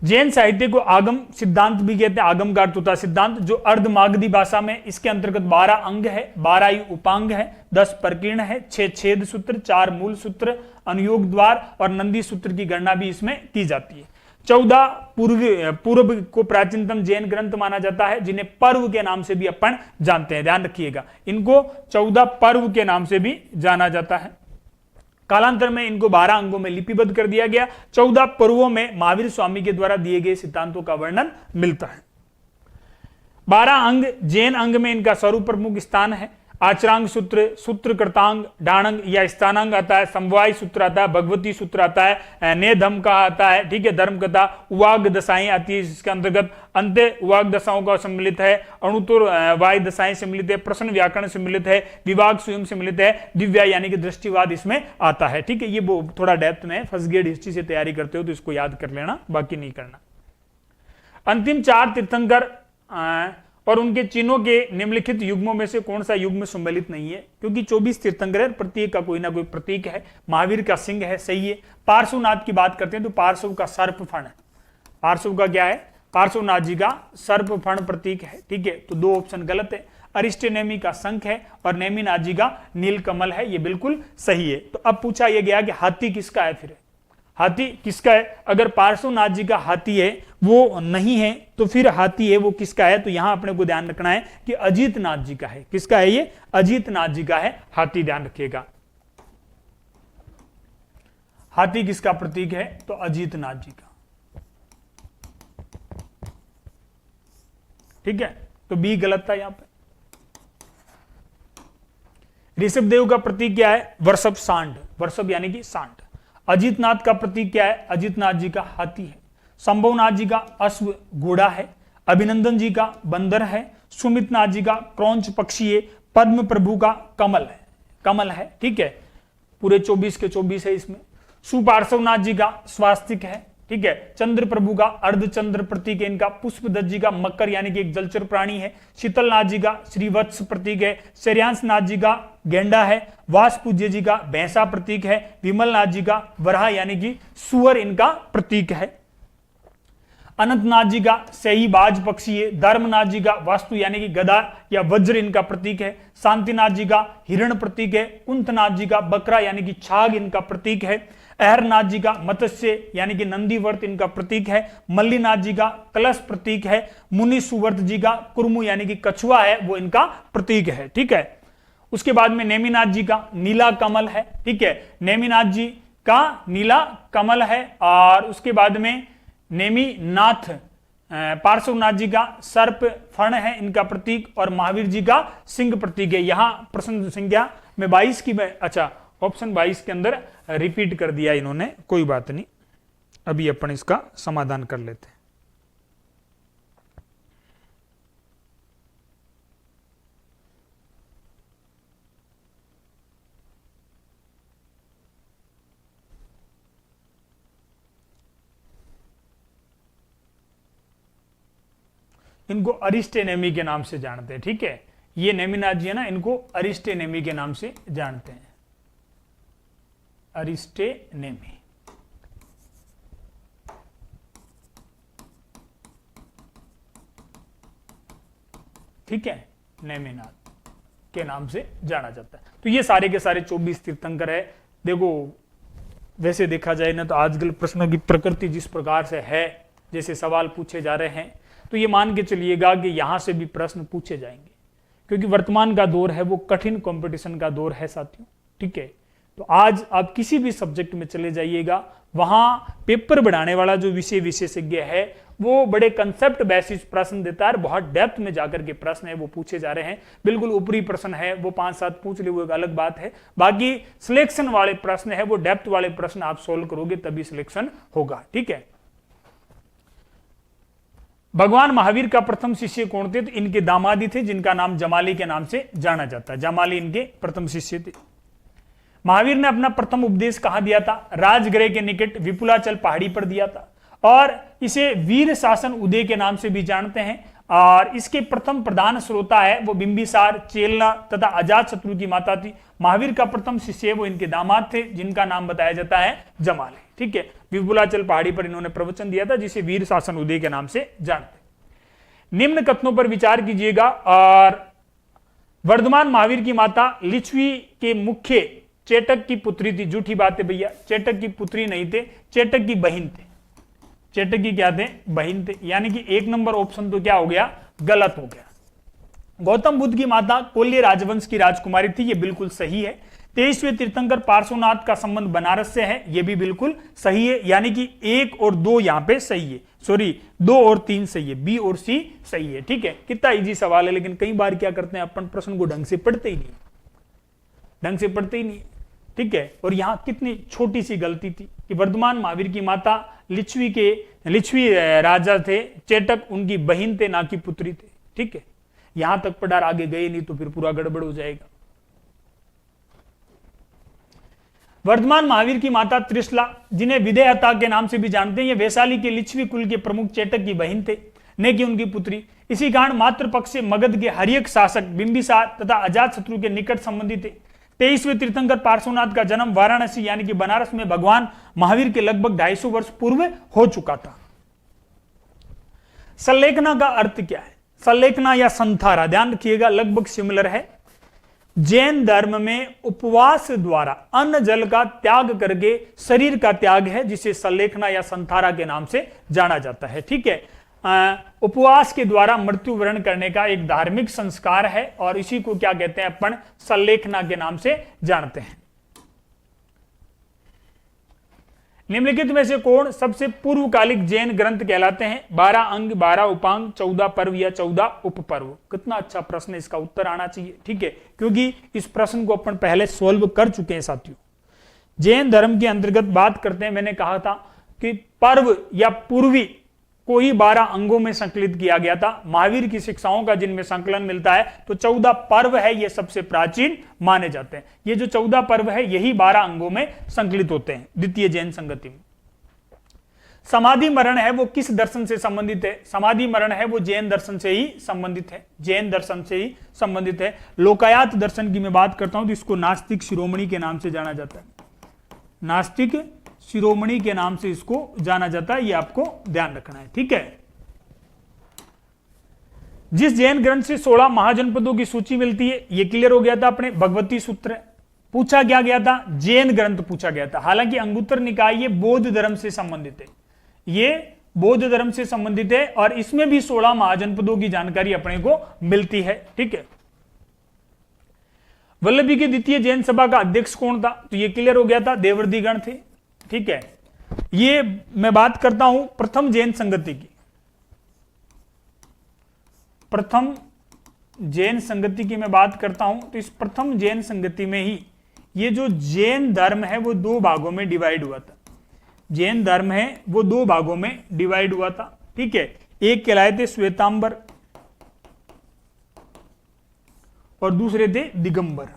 [SPEAKER 1] जैन साहित्य को आगम सिद्धांत भी कहते हैं। आगम का अर्थ होता है सिद्धांत, जो अर्धमागधी भाषा में इसके अंतर्गत 12 अंग है, 12 ही उपांग है, 10 प्रकीर्ण है, 6 छेद सूत्र, 4 मूल सूत्र, अनुयोग द्वार और नंदी सूत्र की गणना भी इसमें की जाती है। 14 पूर्व को प्राचीनतम जैन ग्रंथ माना जाता है, जिन्हें पर्व के नाम से भी अपन जानते हैं, ध्यान रखिएगा। इनको 14 पर्व के नाम से भी जाना जाता है। कालांतर में इनको 12 अंगों में लिपिबद्ध कर दिया गया। 14 पर्वों में महावीर स्वामी के द्वारा दिए गए सिद्धांतों का वर्णन मिलता है। 12 अंग, जैन अंग में इनका सर्व प्रमुख स्थान है। आचरांग सूत्र, सूत्र कृतांग, डाणंग या स्थानांग आता है, समवाय सूत्र आता है, भगवती सूत्र आता है, नेधम का आता है, ठीक है, धर्म कथा, उवाग दशाएं आती है जिसके अंतर्गत अंत्य उवाग दशाओं का सम्मिलित है, अणुतुर वाय दशाएं सम्मिलित है, प्रश्न व्याकरण सम्मिलित है, विभाग स्वयं सम्मिलित है, दिव्या यानी कि दृष्टिवाद इसमें आता है, ठीक है। ये वो थोड़ा डेप्थ में फर्स्ट ग्रेड हिस्ट्री से तैयारी करते हो तो इसको याद कर लेना, बाकी नहीं करना। अंतिम 4 तीर्थंकर और उनके चिन्हों के निम्नलिखित युग्मों में से कौन सा युग्म सम्मिलित नहीं है? क्योंकि 24 तीर्थंकर है, प्रत्येक का कोई ना कोई प्रतीक है। महावीर का सिंह है, सही है। पार्श्वनाथ की बात करते हैं तो पार्श्व का सर्प फण है। पार्श्व का क्या है? पार्श्वनाथ जी का सर्प फण प्रतीक है, ठीक है। तो 2 ऑप्शन गलत है। अरिष्टनेमी का शंख है और नेमिनाथ जी का नीलकमल है, ये बिल्कुल सही है। तो अब पूछा यह गया कि हाथी किसका है? फिर हाथी किसका है? अगर पार्श्वनाथ जी का हाथी है वो नहीं है तो फिर हाथी है वो किसका है? तो यहां अपने को ध्यान रखना है कि अजीत नाथ जी का है। किसका है ये? अजीत नाथ जी का है हाथी, ध्यान रखिएगा। हाथी किसका प्रतीक है? तो अजीत नाथ जी का, ठीक है। तो बी गलत था यहां पे। ऋषभ देव का प्रतीक क्या है? वर्षभ सांड, वर्षभ यानी कि सांड। अजीतनाथ का प्रतीक क्या है? अजीतनाथ जी का हाथी है। संभवनाथ जी का अश्व घोड़ा है। अभिनंदन जी का बंदर है। सुमितनाथ जी का क्रौंच पक्षी है। पद्म प्रभु का कमल है, कमल है, ठीक है। पूरे 24 के 24 है इसमें। सुपार्श्वनाथ जी का स्वास्तिक है, ठीक है। चंद्र प्रभु का अर्धचंद्र प्रतीक है इनका। पुष्पदत्त जी का मकर यानी कि एक जलचर प्राणी है। शीतलनाथ जी का श्रीवत्स प्रतीक है। श्रेयांसनाथ जी का गेंडा है। वास पूज्य जी का भैंसा प्रतीक है। विमलनाथ जी का वराह यानी कि सुअर इनका प्रतीक है। अनंतनाथ जी का सहीबाज पक्षी है। धर्मनाथ जी का वास्तु यानी कि गदा या वज्र इनका प्रतीक है। शांतिनाथ जी का हिरण प्रतीक है। कुंतनाथ जी का बकरा यानी कि छाग इनका प्रतीक है। अहरनाथ जी का मत्स्य यानी कि नंदीवर्त इनका प्रतीक है। मल्लीनाथ जी का कलश प्रतीक है। मुनि सुवर्त जी का कुर्मु यानी कि कछुआ है वो इनका प्रतीक है, ठीक है। उसके बाद में नेमिनाथ जी का नीला कमल है, ठीक है। नेमिनाथ जी का नीला कमल है। और उसके बाद में नेमिनाथ पार्श्वनाथ जी का सर्प फण है इनका प्रतीक। और महावीर जी का सिंह प्रतीक है। यहां प्रश्न संख्या में 22 की, अच्छा ऑप्शन 22 के अंदर रिपीट कर दिया इन्होंने, कोई बात नहीं, अभी अपन इसका समाधान कर लेते हैं। इनको अरिस्टेनेमी के नाम से जानते हैं, ठीक है। ये नेमिनाथ जी है ना, इनको अरिस्टेनेमी के नाम से जानते हैं, अरिस्टेनेमी, ठीक है। नेमिनाथ के नाम से जाना जाता है। तो ये सारे के सारे 24 तीर्थंकर है। देखो वैसे देखा जाए ना तो आजकल प्रश्नों की प्रकृति जिस प्रकार से है, जैसे सवाल पूछे जा रहे हैं, तो ये मान के चलिएगा कि यहां से भी प्रश्न पूछे जाएंगे, क्योंकि वर्तमान का दौर है वो कठिन कंपटीशन का दौर है साथियों, ठीक है। तो आज आप किसी भी सब्जेक्ट में चले जाइएगा, वहां पेपर बढ़ाने वाला जो विषय विशेषज्ञ है वो बड़े कंसेप्ट बेसिस प्रश्न देता है। बहुत डेप्थ में जाकर के प्रश्न है वो पूछे जा रहे हैं। बिल्कुल ऊपरी प्रश्न है वो 5-7 पूछ ले, वो एक अलग बात है। बाकी सिलेक्शन वाले प्रश्न है वो डेप्थ वाले प्रश्न आप सोल्व करोगे तभी सिलेक्शन होगा, ठीक है। भगवान महावीर का प्रथम शिष्य कौन थे? तो इनके दामादी थे जिनका नाम जमाली के नाम से जाना जाता है। जमाली इनके प्रथम शिष्य थे। महावीर ने अपना प्रथम उपदेश कहां दिया था? राजगृह के निकट विपुलाचल पहाड़ी पर दिया था और इसे वीर शासन उदय के नाम से भी जानते हैं। और इसके प्रथम प्रधान श्रोता है वो बिंबिसार, चेलना तथा अजात शत्रु की माता थी। महावीर का प्रथम शिष्य वो इनके दामाद थे जिनका नाम बताया जाता है जमाली। ठीक है, विपुलाचल पहाड़ी पर इन्होंने प्रवचन दिया था जिसे वीर शासन उदय के नाम से जानते। निम्न कथनों पर विचार कीजिएगा। और वर्धमान महावीर की माता लिच्छवी के मुख्य चेटक की पुत्री थी। झूठी बात है भैया, चेटक की पुत्री नहीं थे, चेटक की बहन थे। चेटक की क्या थे? बहन थे। यानी कि 1 नंबर ऑप्शन तो क्या हो गया? गलत हो गया। गौतम बुद्ध की माता कोल्य राजवंश की राजकुमारी थी, यह बिल्कुल सही है। 23वें तीर्थंकर पार्श्वनाथ का संबंध बनारस से है, यह भी बिल्कुल सही है। यानी कि 1 और 2 यहां पे सही है, सॉरी 2 और 3 सही है, बी और सी सही है। ठीक है, कितना इजी सवाल है, लेकिन कई बार क्या करते हैं अपन प्रश्न को ढंग से पढ़ते ही नहीं। ठीक है, और यहां कितनी छोटी सी गलती थी कि वर्धमान महावीर की माता लिच्छवी राजा थे, चेटक उनकी बहन थे ना कि पुत्री थे। ठीक है, यहां तक पढ़ा, आगे गए नहीं तो फिर पूरा गड़बड़ हो जाएगा। वर्धमान महावीर की माता त्रिशला, जिन्हें विदेहता के नाम से भी जानते हैं, ये वैशाली के लिच्छवी कुल के प्रमुख चेटक की बहन थे, न कि उनकी पुत्री। इसी कारण मातृपक्ष से मगध के हरियक शासक बिंबिसार तथा अजात शत्रु के निकट संबंधी थे। 23वें तीर्थंकर पार्श्वनाथ का जन्म वाराणसी यानी कि बनारस में भगवान महावीर के लगभग 250 वर्ष पूर्व हो चुका था। संलेखना का अर्थ क्या है? संलेखना या संथारा, ध्यान रखिएगा, लगभग सिमिलर है। जैन धर्म में उपवास द्वारा अन्न जल का त्याग करके शरीर का त्याग है, जिसे संलेखना या संथारा के नाम से जाना जाता है। ठीक है, उपवास के द्वारा मृत्यु वरण करने का एक धार्मिक संस्कार है और इसी को क्या कहते हैं? अपन संलेखना के नाम से जानते हैं। निम्नलिखित में से कौन सबसे पूर्वकालिक जैन ग्रंथ कहलाते हैं? 12 अंग, 12 उपांग, 14 पर्व या 14 उपपर्व। कितना अच्छा प्रश्न है, इसका उत्तर आना चाहिए। ठीक है, क्योंकि इस प्रश्न को अपन पहले सोल्व कर चुके हैं साथियों। जैन धर्म के अंतर्गत बात करते हैं, मैंने कहा था कि पर्व या पूर्वी को ही 12 अंगों में संकलित किया गया था। महावीर की शिक्षाओं का जिनमें संकलन मिलता है तो 14 पर्व है, ये सबसे प्राचीन माने जाते हैं। ये जो 14 पर्व है यही 12 अंगों में संकलित होते हैं द्वितीय जैन संगति में। समाधि मरण है वो किस दर्शन से संबंधित है? समाधि मरण है वो जैन दर्शन से ही संबंधित है, जैन दर्शन से ही संबंधित है। लोकायत दर्शन की मैं बात करता हूं तो इसको नास्तिक शिरोमणि के नाम से जाना जाता है। नास्तिक शिरोमणि के नाम से इसको जाना जाता है, ये आपको ध्यान रखना है। ठीक है, जिस जैन ग्रंथ से 16 महाजनपदों की सूची मिलती है, ये क्लियर हो गया था अपने भगवती सूत्र। पूछा क्या गया था? जैन ग्रंथ पूछा गया था। हालांकि अंगुत्तर निकाय ये बौद्ध धर्म से संबंधित है, ये बौद्ध धर्म से संबंधित है और इसमें भी 16 महाजनपदों की जानकारी अपने को मिलती है। ठीक है, वल्लभी की द्वितीय जैन सभा का अध्यक्ष कौन था? तो ये क्लियर हो गया था, देवर्दिगण थे। ठीक है, ये मैं बात करता हूं प्रथम जैन संगति की। प्रथम जैन संगति की मैं बात करता हूं तो इस प्रथम जैन संगति में ही ये जो जैन धर्म है वो 2 भागों में डिवाइड हुआ था। जैन धर्म है वो 2 भागों में डिवाइड हुआ था। ठीक है, एक कहलाए थे श्वेतांबर और दूसरे थे दिगंबर।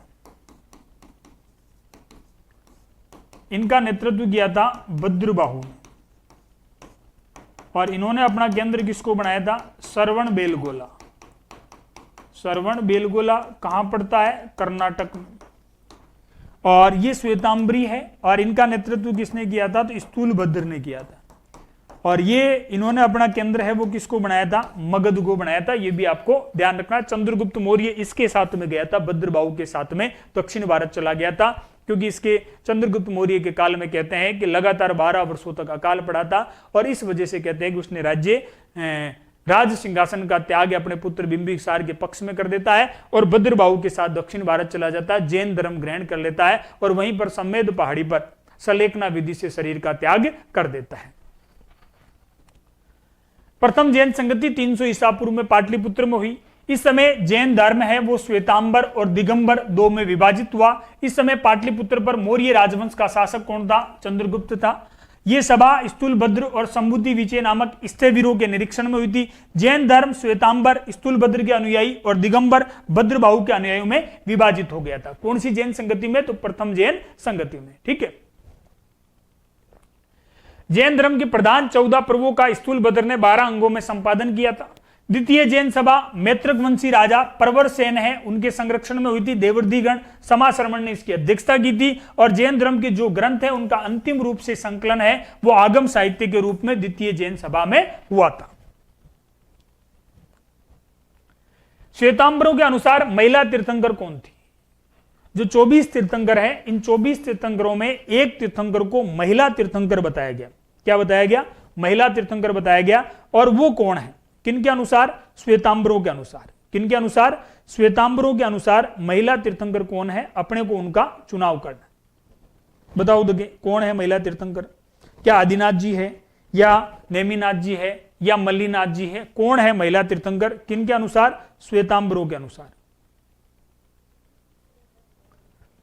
[SPEAKER 1] इनका नेतृत्व किया था भद्रबाहु और इन्होंने अपना केंद्र किसको बनाया था? श्रवण बेलगोला। श्रवण बेलगोला कहां पड़ता है? कर्नाटक में। और ये श्वेतांबरी है और इनका नेतृत्व किसने किया था? तो स्थूलभद्र ने किया था। और ये इन्होंने अपना केंद्र है वो किसको बनाया था? मगध को बनाया था। ये भी आपको ध्यान रखना। चंद्रगुप्त मौर्य इसके साथ में गया था, भद्रबाहु के साथ में दक्षिण भारत चला गया था, क्योंकि इसके चंद्रगुप्त मौर्य के काल में कहते हैं कि लगातार 12 वर्षों तक अकाल पड़ा था और इस वजह से कहते हैं कि उसने राज सिंहासन का त्याग अपने पुत्र बिंबिसार के पक्ष में कर देता है और भद्रबाहु के साथ दक्षिण भारत चला जाता है, जैन धर्म ग्रहण कर लेता है और वहीं पर सम्मेद पहाड़ी पर सलेखना विधि से शरीर का त्याग कर देता है। प्रथम जैन संगति 300 ईसा पूर्व में पाटलिपुत्र में हुई। इस समय जैन धर्म है वो श्वेतांबर और दिगंबर 2 में विभाजित हुआ। इस समय पाटलिपुत्र पर मौर्य राजवंश का शासक कौन था? चंद्रगुप्त था। ये सभा स्थूलभद्र और संबुद्धि विचय नामक स्थविरों के निरीक्षण में हुई थी। जैन धर्म श्वेतांबर, स्थूलभद्र के अनुयायी और दिगंबर भद्रबाहु के अनुयायियों में विभाजित हो गया था। कौन सी जैन संगति में? तो प्रथम जैन संगति में। ठीक है। जैन धर्म के प्रधान 14 पर्वों का स्थूलभद्र ने 12 अंगों में संपादन किया था। द्वितीय जैन सभा मैत्रक वंशी राजा प्रवरसेन है उनके संरक्षण में हुई थी। देवर्धिगण समाश्रमण ने इसकी अध्यक्षता की थी और जैन धर्म के जो ग्रंथ है उनका अंतिम रूप से संकलन है वो आगम साहित्य के रूप में द्वितीय जैन सभा में हुआ था। श्वेतांबरों के अनुसार महिला तीर्थंकर कौन थी? जो 24 तीर्थंकर हैं, इन 24 तीर्थंकरों में एक तीर्थंकर को महिला तीर्थंकर बताया गया। क्या बताया गया? महिला तीर्थंकर बताया गया। और वो कौन है? किनके अनुसार? श्वेतांबरों के अनुसार। किनके अनुसार? श्वेतांबरों के अनुसार महिला तीर्थंकर कौन है? अपने को उनका चुनाव करना। बताओ दोगे कौन है महिला तीर्थंकर? क्या आदिनाथ जी है या नेमिनाथ जी है या मल्लीनाथ जी है? कौन है महिला तीर्थंकर? किनके अनुसार? श्वेतांबरों के अनुसार।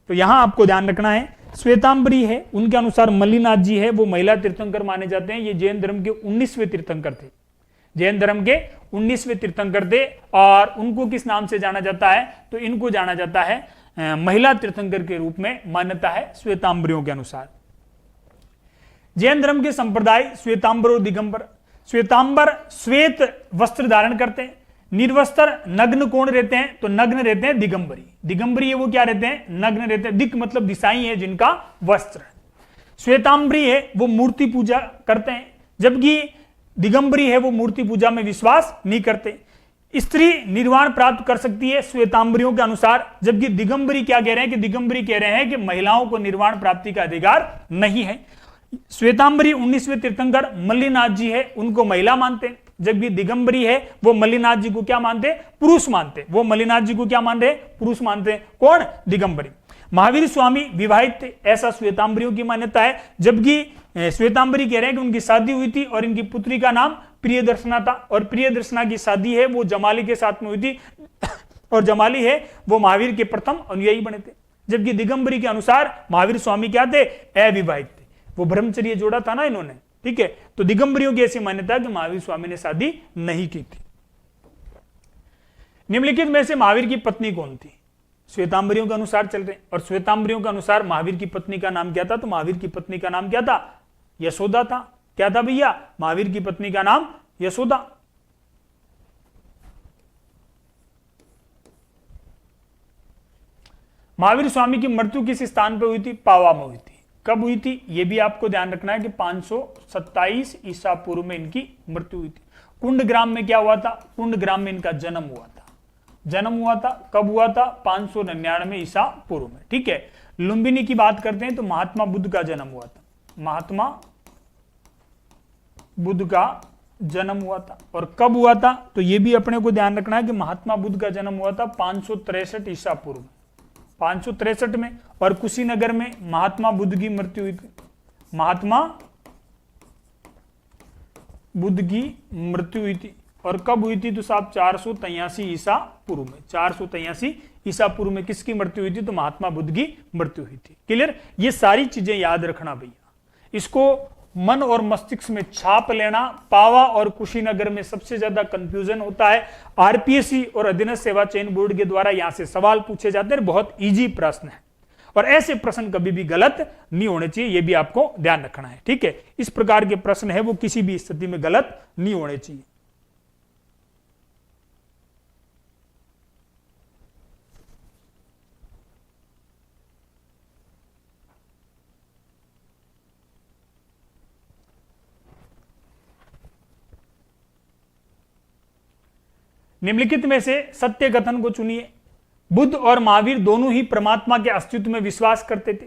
[SPEAKER 1] तो यहां आपको ध्यान रखना है, श्वेतांबरी है उनके अनुसार मल्लीनाथ जी है, वो महिला तीर्थंकर माने जाते हैं। ये जैन धर्म के 19वें तीर्थंकर थे। जैन धर्म के 19वें तीर्थंकर थे और उनको किस नाम से जाना जाता है? तो इनको जाना जाता है महिला तीर्थंकर के रूप में मान्यता है श्वेतांबरियों के अनुसार। जैन धर्म के संप्रदाय श्वेतांबर और दिगंबर। श्वेतांबर श्वेत वस्त्र धारण करते हैं, निर्वस्त्र नग्न कौन रहते हैं? तो नग्न रहते हैं दिगंबरी। दिगंबरी है वो क्या रहते हैं? नग्न रहते हैं। दिक मतलब दिशाई है जिनका वस्त्र। श्वेतांबरी है वो मूर्ति पूजा करते हैं, जबकि दिगंबरी है वो मूर्ति पूजा में विश्वास नहीं करते। स्त्री निर्वाण प्राप्त कर सकती है श्वेतांबरियों के अनुसार, जबकि दिगंबरी क्या कह रहे हैं? कि दिगंबरी कह रहे हैं कि महिलाओं को निर्वाण प्राप्ति का अधिकार नहीं है। श्वेतांबरी 19वें तीर्थंकर मल्लीनाथ जी है उनको महिला मानते हैं, जबकि दिगंबरी है वो मल्लीनाथ जी को क्या मानते? पुरुष मानते। वो मल्लीनाथ जी को क्या मानते? पुरुष मानते। कौन? दिगंबरी। महावीर स्वामी विवाहित थे ऐसा श्वेतांबरियों की मान्यता है, जबकि श्वेतांबरी कह रहे हैं कि उनकी शादी हुई थी और इनकी पुत्री का नाम प्रियदर्शना था और प्रियदर्शना की शादी है वो जमाली के साथ में हुई थी और जमाली है वो महावीर के प्रथम अनुयायी बने थे। जबकि दिगंबरी के अनुसार महावीर स्वामी क्या थे? अविवाहित थे। वो ब्रह्मचर्य जोड़ा था ना इन्होंने। ठीक है। तो दिगंबरियों की ऐसी मान्यता कि महावीर स्वामी ने शादी नहीं की थी। निम्नलिखित में से महावीर की पत्नी कौन थी? श्वेतांबरियों के अनुसार चल रहे और श्वेतांबरियों के अनुसार महावीर की पत्नी का नाम क्या था? तो महावीर की पत्नी का नाम क्या था? यशोदा था। क्या था भैया? महावीर की पत्नी का नाम यशोदा। महावीर स्वामी की मृत्यु किस स्थान पर हुई थी? पावा में हुई थी। कब हुई थी? यह भी आपको ध्यान रखना है कि 527 ईसा पूर्व में इनकी मृत्यु हुई थी। कुंडग्राम में क्या हुआ था? कुंडग्राम में इनका जन्म हुआ था। जन्म हुआ था कब हुआ था? 599 ईसा पूर्व में। ठीक है। लुम्बिनी की बात करते हैं तो महात्मा बुद्ध का जन्म हुआ था। महात्मा बुद्ध का जन्म हुआ था। और कब हुआ था? तो यह भी अपने को ध्यान रखना है कि महात्मा बुद्ध का जन्म हुआ था 563 ईसा पूर्व में, 563 में। और कुशीनगर में महात्मा बुद्ध की मृत्यु हुई थी। महात्मा बुद्ध की मृत्यु हुई थी और कब हुई थी? तो साहब 483 ईसा पूर्व में। 483 ईसा पूर्व में किसकी मृत्यु हुई थी? तो महात्मा बुद्ध की मृत्यु हुई थी। क्लियर? ये सारी चीजें याद रखना भैया, इसको मन और मस्तिष्क में छाप लेना। पावा और कुशीनगर में सबसे ज्यादा कंफ्यूजन होता है। आरपीएससी और अधीनस्थ सेवा चयन बोर्ड के द्वारा यहां से सवाल पूछे जाते हैं। बहुत इजी प्रश्न है और ऐसे प्रश्न कभी भी गलत नहीं होने चाहिए, यह भी आपको ध्यान रखना है। ठीक है। इस प्रकार के प्रश्न है वो किसी भी स्थिति में गलत नहीं होने चाहिए। निम्नलिखित में से सत्य कथन को चुनिए। बुद्ध और महावीर दोनों ही परमात्मा के अस्तित्व में विश्वास करते थे।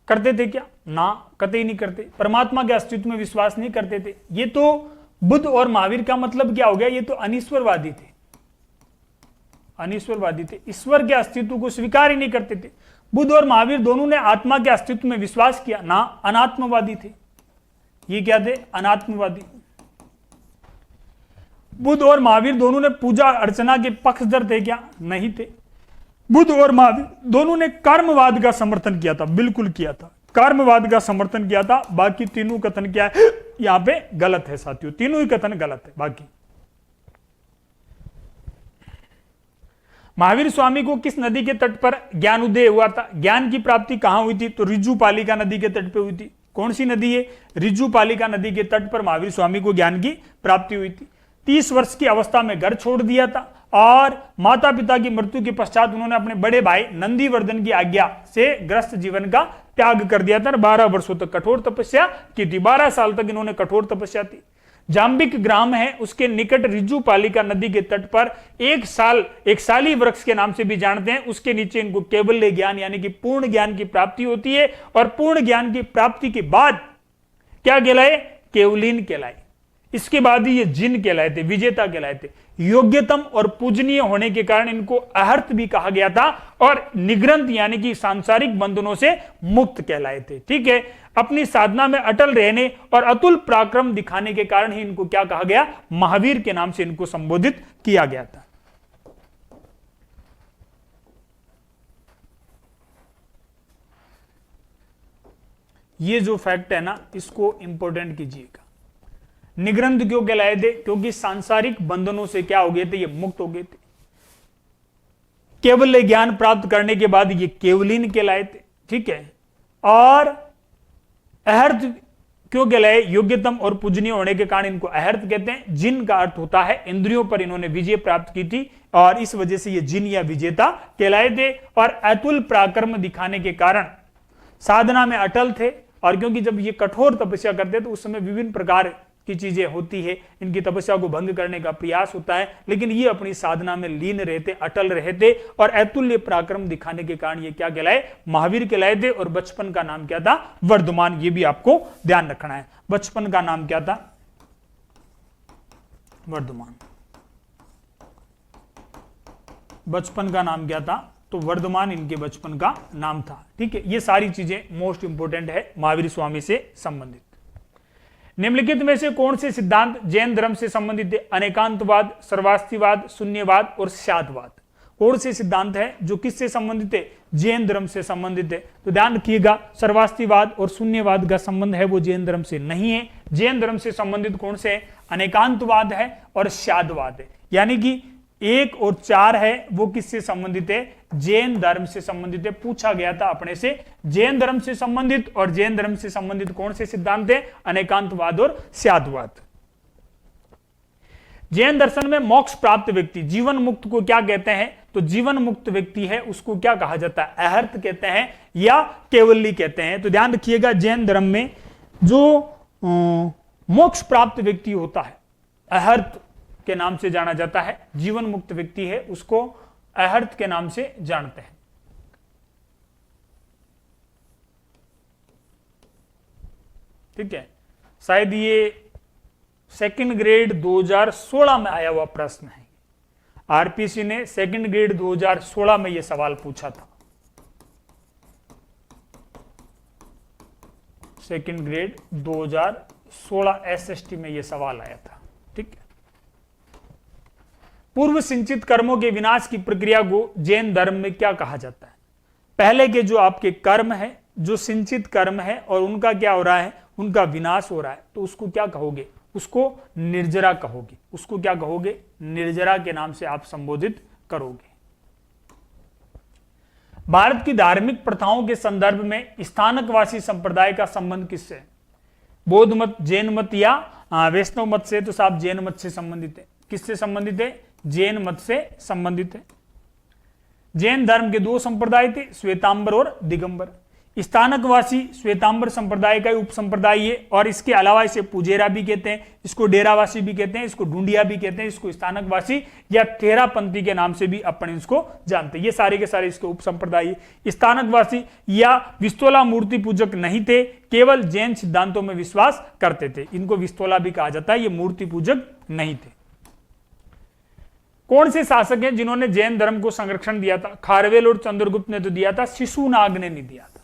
[SPEAKER 1] करते थे क्या? ना, कतई नहीं करते। परमात्मा के अस्तित्व में विश्वास नहीं करते थे। ये तो बुद्ध और महावीर का मतलब क्या हो गया? ये तो अनीश्वरवादी थे। अनीश्वरवादी थे, ईश्वर के अस्तित्व को स्वीकार ही नहीं करते थे। बुद्ध और महावीर दोनों ने आत्मा के अस्तित्व में विश्वास किया, ना अनात्मवादी थे। ये क्या थे? अनात्मवादी। बुद्ध और महावीर दोनों ने पूजा अर्चना के पक्षधर थे क्या? नहीं थे। बुद्ध और महावीर दोनों ने कर्मवाद का समर्थन किया था, बिल्कुल किया था। कर्मवाद का समर्थन किया था। बाकी तीनों कथन क्या है यहां पे गलत है साथियों, तीनों ही कथन गलत है। बाकी महावीर स्वामी को किस नदी के तट पर ज्ञान उदय हुआ था? ज्ञान की प्राप्ति कहां हुई थी? तो रिजुपालिका नदी के तट पे हुई थी। कौन सी नदी है? रिजुपालिका नदी के तट पर महावीर स्वामी को ज्ञान की प्राप्ति हुई थी। 30 वर्ष की अवस्था में घर छोड़ दिया था और माता पिता की मृत्यु के पश्चात उन्होंने अपने बड़े भाई नंदीवर्धन की आज्ञा से ग्रस्त जीवन का त्याग कर दिया था। 12 वर्षों तक कठोर तपस्या की थी। 12 साल तक इन्होंने कठोर तपस्या की। जाम्बिक ग्राम है, उसके निकट रिजुपालिका नदी के तट पर एक साली वृक्ष के नाम से भी जानते हैं, उसके नीचे इनको केवल्य ज्ञान यानी कि पूर्ण ज्ञान की प्राप्ति होती है। और पूर्ण ज्ञान की प्राप्ति के बाद क्या कहलाए? केवलीन कहलाए। इसके बाद ही ये जिन कहलाए थे, विजेता कहलाए थे। योग्यतम और पूजनीय होने के कारण इनको अहर्त भी कहा गया था और निग्रंथ यानी कि सांसारिक बंधनों से मुक्त कहलाए थे। ठीक है, अपनी साधना में अटल रहने और अतुल पराक्रम दिखाने के कारण ही इनको क्या कहा गया? महावीर के नाम से इनको संबोधित किया गया था। ये जो फैक्ट है ना, इसको इंपॉर्टेंट कीजिएगा। निग्रंथ क्यों कहलाए थे? क्योंकि सांसारिक बंधनों से क्या हो गए थे? ये मुक्त हो गए थे। केवल ज्ञान प्राप्त करने के बाद ये केवलीन कहलाए थे। ठीक है, और अहर्त क्यों कहलाए? योग्यतम और पूजनीय होने के कारण इनको अहर्त कहते हैं। जिन का अर्थ होता है इंद्रियों पर इन्होंने विजय प्राप्त की थी और इस वजह से ये जिन या विजेता कहलाए थे। और अतुल पराक्रम दिखाने के कारण साधना में अटल थे। और क्योंकि जब ये कठोर तपस्या करते तो उस समय विभिन्न प्रकार की चीजें होती है, इनकी तपस्या को भंग करने का प्रयास होता है, लेकिन ये अपनी साधना में लीन रहते, अटल रहते और अतुल्य पराक्रम दिखाने के कारण ये क्या कहलाए? महावीर कहलाए थे। और बचपन का नाम क्या था? वर्धमान। ये भी आपको ध्यान रखना है। बचपन का नाम क्या था? वर्धमान। बचपन का नाम क्या था? तो वर्धमान इनके बचपन का नाम था। ठीक है, ये सारी चीजें मोस्ट इंपोर्टेंट है महावीर स्वामी से संबंधित। निम्नलिखित में से कौन से सिद्धांत जैन धर्म से संबंधित है? अनेकांतवाद, सर्वास्तिवाद, शून्यवाद और शादवाद। कौन से सिद्धांत है जो किससे संबंधित है? जैन धर्म से संबंधित है। तो ध्यान रखिएगा, सर्वास्तिवाद और शून्यवाद का संबंध है वो जैन धर्म से नहीं है। जैन धर्म से संबंधित कौन से है? अनेकांतवाद है और शादवाद है। यानी कि 1 और 4 है वो किससे संबंधित है? जैन धर्म से संबंधित है। पूछा गया था अपने से जैन धर्म से संबंधित, और जैन धर्म से संबंधित कौन से सिद्धांत है? अनेकांतवाद और शादवाद। जैन दर्शन में मोक्ष प्राप्त व्यक्ति, जीवन मुक्त को क्या कहते हैं? तो जीवन मुक्त व्यक्ति है उसको क्या कहा जाता है? अहर्त कहते हैं या केवल्ली कहते हैं। तो ध्यान रखिएगा, जैन धर्म में जो मोक्ष प्राप्त व्यक्ति होता है अहर्त के नाम से जाना जाता है। जीवन मुक्त व्यक्ति है उसको अहर्त के नाम से जानते हैं। ठीक है, शायद ये सेकंड ग्रेड 2016 में आया हुआ प्रश्न है। आरपीसी ने सेकंड ग्रेड 2016 में यह सवाल पूछा था। सेकंड ग्रेड 2016 एसएसटी में यह सवाल आया था। ठीक है, पूर्व सिंचित कर्मों के विनाश की प्रक्रिया को जैन धर्म में क्या कहा जाता है? पहले के जो आपके कर्म है, जो सिंचित कर्म है और उनका क्या हो रहा है? उनका विनाश हो रहा है, तो उसको क्या कहोगे? उसको निर्जरा कहोगे। उसको क्या कहोगे? निर्जरा के नाम से आप संबोधित करोगे। भारत की धार्मिक प्रथाओं के संदर्भ में स्थानकवासी संप्रदाय का संबंध किससे है? बौद्ध मत, जैन मत या वैष्णव मत से? तो साहब जैन मत से संबंधित है। किससे संबंधित है? जैन मत से संबंधित है। जैन धर्म के 2 संप्रदाय थे, श्वेतांबर और दिगंबर। स्थानकवासी श्वेतांबर संप्रदाय का उप संप्रदाय है और इसके अलावा इसे पुजेरा भी कहते हैं, इसको डेरावासी भी कहते हैं, इसको ढूंढिया भी कहते हैं, इसको स्थानकवासी या तेरापंथी के नाम से भी अपन इसको जानते हैं। ये सारे के सारे इसके उप संप्रदाय है। स्थानकवासी या विस्तोला मूर्ति पूजक नहीं थे, केवल जैन सिद्धांतों में विश्वास करते थे। इनको विस्तोला भी कहा जाता है, ये मूर्ति पूजक नहीं थे। कौन से शासक हैं जिन्होंने जैन धर्म को संरक्षण दिया था? खारवेल और चंद्रगुप्त ने तो दिया था, शिशुनाग ने नहीं दिया था।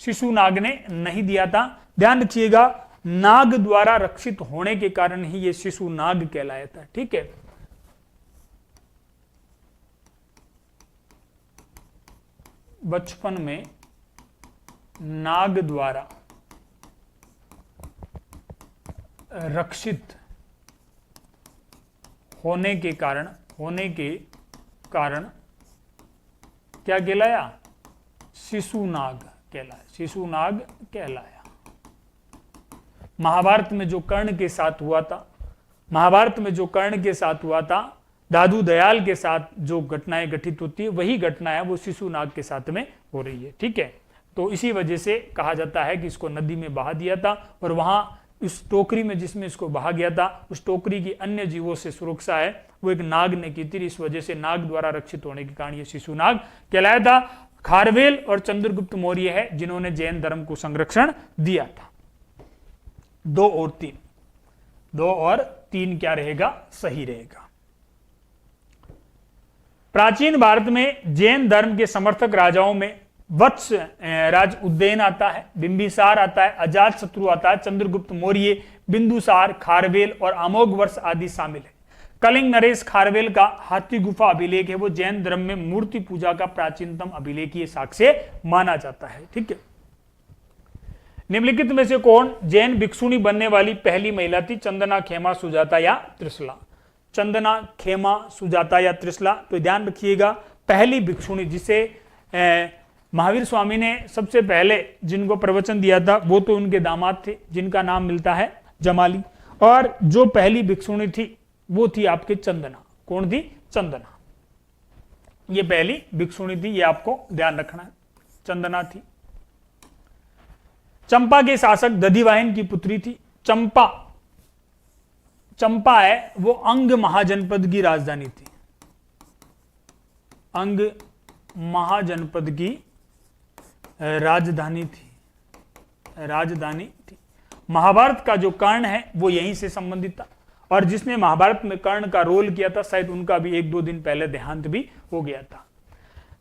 [SPEAKER 1] शिशुनाग ने नहीं दिया था। ध्यान रखिएगा, नाग द्वारा रक्षित होने के कारण ही यह शिशुनाग कहलाया था। ठीक है, बचपन में नाग द्वारा रक्षित होने के कारण क्या कहलाया? शिशुनाग कहलाया, शिशुनाग कहलाया। महाभारत में जो कर्ण के साथ हुआ था, दादू दयाल के साथ जो घटनाएं घटित होती है, वही घटनाएं वो शिशुनाग के साथ में हो रही है। ठीक है, तो इसी वजह से कहा जाता है कि इसको नदी में बहा दिया था, और वहां उस टोकरी में जिसमें इसको बहा गया था, उस टोकरी की अन्य जीवों से सुरक्षा है वो एक नाग ने की थी। इस वजह से नाग द्वारा रक्षित होने के कारण ये शिशुनाग कहलाया था। खारवेल और चंद्रगुप्त मौर्य है जिन्होंने जैन धर्म को संरक्षण दिया था। 2 और 3 क्या रहेगा? सही रहेगा। प्राचीन भारत में जैन धर्म के समर्थक राजाओं में वत्स राज उदयन आता है, बिंबिसार आता है, अजातशत्रु आता है, चंद्रगुप्त मौर्य, बिंदुसार, खारवेल और अमोघ वर्ष आदि शामिल है। कलिंग नरेश खारवेल का हाथी गुफा अभिलेख है वो जैन धर्म में मूर्ति पूजा का प्राचीनतम अभिलेखीय साक्ष्य माना जाता है। ठीक है, निम्नलिखित में से कौन जैन भिक्षुणी बनने वाली पहली महिला थी? चंदना, खेमा, सुजाता या त्रिशला? चंदना, खेमा, सुजाता या त्रिशला? तो ध्यान रखिएगा, पहली भिक्षुणी जिसे महावीर स्वामी ने सबसे पहले जिनको प्रवचन दिया था वो तो उनके दामाद थे जिनका नाम मिलता है जमाली, और जो पहली भिक्षुणी थी वो थी आपके चंदना। कौन थी? चंदना। ये पहली भिक्षुणी थी, ये आपको ध्यान रखना है, चंदना थी। चंपा के शासक दधिवाहिन की पुत्री थी। चंपा है वो अंग महाजनपद की राजधानी थी, अंग महाजनपद की राजधानी थी। महाभारत का जो कर्ण है वो यहीं से संबंधित था, और जिसने महाभारत में कर्ण का रोल किया था शायद उनका भी 1-2 दिन पहले देहांत भी हो गया था।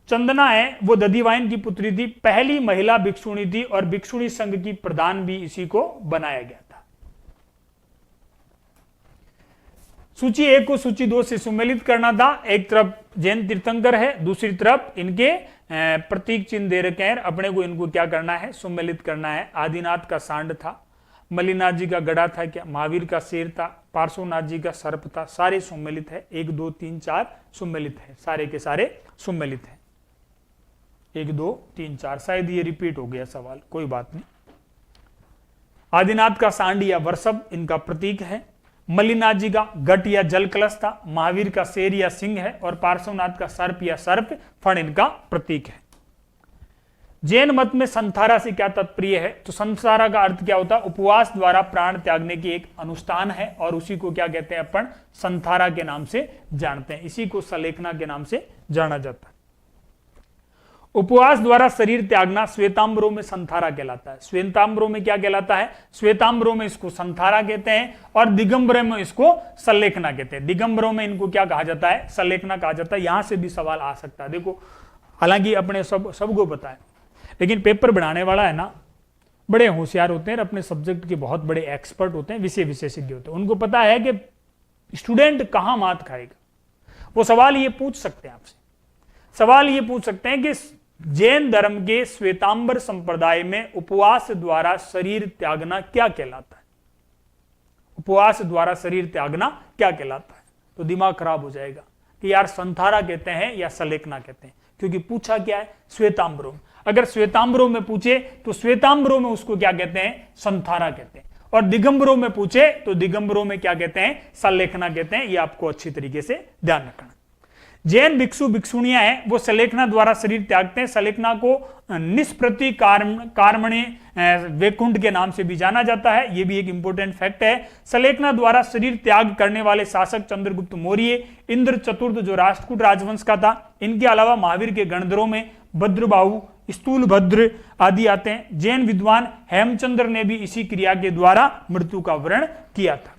[SPEAKER 1] चंदना है वो दधिवाहिन की पुत्री थी, पहली महिला भिक्षुणी थी, और भिक्षुणी संघ की प्रधान भी इसी को बनाया गया था। सूची 1 को सूची 2 से सुमेलित करना था। एक तरफ जैन तीर्थंकर है, दूसरी तरफ इनके प्रतीक चिन्ह दे रखे हैं, अपने को इनको क्या करना है? सुमेलित करना है। आदिनाथ का सांड था, मल्लिनाथ जी का गड़ा था, क्या महावीर का शेर था, पार्श्वनाथ जी का सर्प था, सारे सुमेलित है। 1, 2, 3, 4 सुमेलित है, सारे के सारे सुमेलित है। 1, 2, 3, 4, शायद ये रिपीट हो गया सवाल, कोई बात नहीं। आदिनाथ का सांड या वर्षभ इनका प्रतीक है, मल्लिनाथ जी का गट या जल कलश था, महावीर का शेर या सिंह है, और पार्श्वनाथ का सर्प या सर्प फण इनका प्रतीक है। जैन मत में संथारा से क्या तात्पर्य है? तो संथारा का अर्थ क्या होता है? उपवास द्वारा प्राण त्यागने की एक अनुष्ठान है, और उसी को क्या कहते हैं? अपन संथारा के नाम से जानते हैं, इसी को सलेखना के नाम से जाना जाता है। उपवास द्वारा शरीर त्यागना श्वेतांबरों में संथारा कहलाता है। श्वेतांबरों में क्या कहलाता है? श्वेतांबरों में इसको संथारा कहते हैं, और दिगंबरों में इसको सल्लेखना कहते हैं। दिगंबरों में इनको क्या कहा जाता है? सल्लेखना कहा जाता है। यहां से भी सवाल आ सकता है, देखो हालांकि अपने सबको पता है, लेकिन पेपर बनाने वाला है ना, बड़े होशियार होते हैं, अपने सब्जेक्ट के बहुत बड़े एक्सपर्ट होते हैं, विषय विशेषज्ञ होते हैं। उनको पता है कि स्टूडेंट कहां मात खाएगा। वो सवाल ये पूछ सकते हैं आपसे, सवाल ये पूछ सकते हैं कि जैन धर्म के श्वेतांबर संप्रदाय में उपवास द्वारा शरीर त्यागना क्या कहलाता है? उपवास द्वारा शरीर त्यागना क्या कहलाता है? तो दिमाग खराब हो जाएगा कि यार संथारा कहते हैं या सलेखना कहते हैं, क्योंकि पूछा क्या है? श्वेतांबरों में। अगर श्वेतांबरों में पूछे तो श्वेतांबरों में उसको क्या कहते हैं? संथारा कहते हैं, और दिगंबरों में पूछे तो दिगंबरों में क्या कहते हैं? सलेखना कहते हैं। ये आपको अच्छी तरीके से ध्यान रखना। जैन भिक्षु भिक्षुणियां हैं वो सलेखना द्वारा शरीर त्यागते हैं। सलेखना को निष्प्रति कार्मणे वैकुंठ के नाम से भी जाना जाता है, ये भी एक इंपॉर्टेंट फैक्ट है। सलेखना द्वारा शरीर त्याग करने वाले शासक चंद्रगुप्त मौर्य, इंद्र चतुर्थ जो राष्ट्रकूट राजवंश का था, इनके अलावा महावीर के गणधरों में भद्रबाहु, स्थूलभद्र आदि आते हैं। जैन विद्वान हेमचंद्र ने भी इसी क्रिया के द्वारा मृत्यु का वर्ण किया था।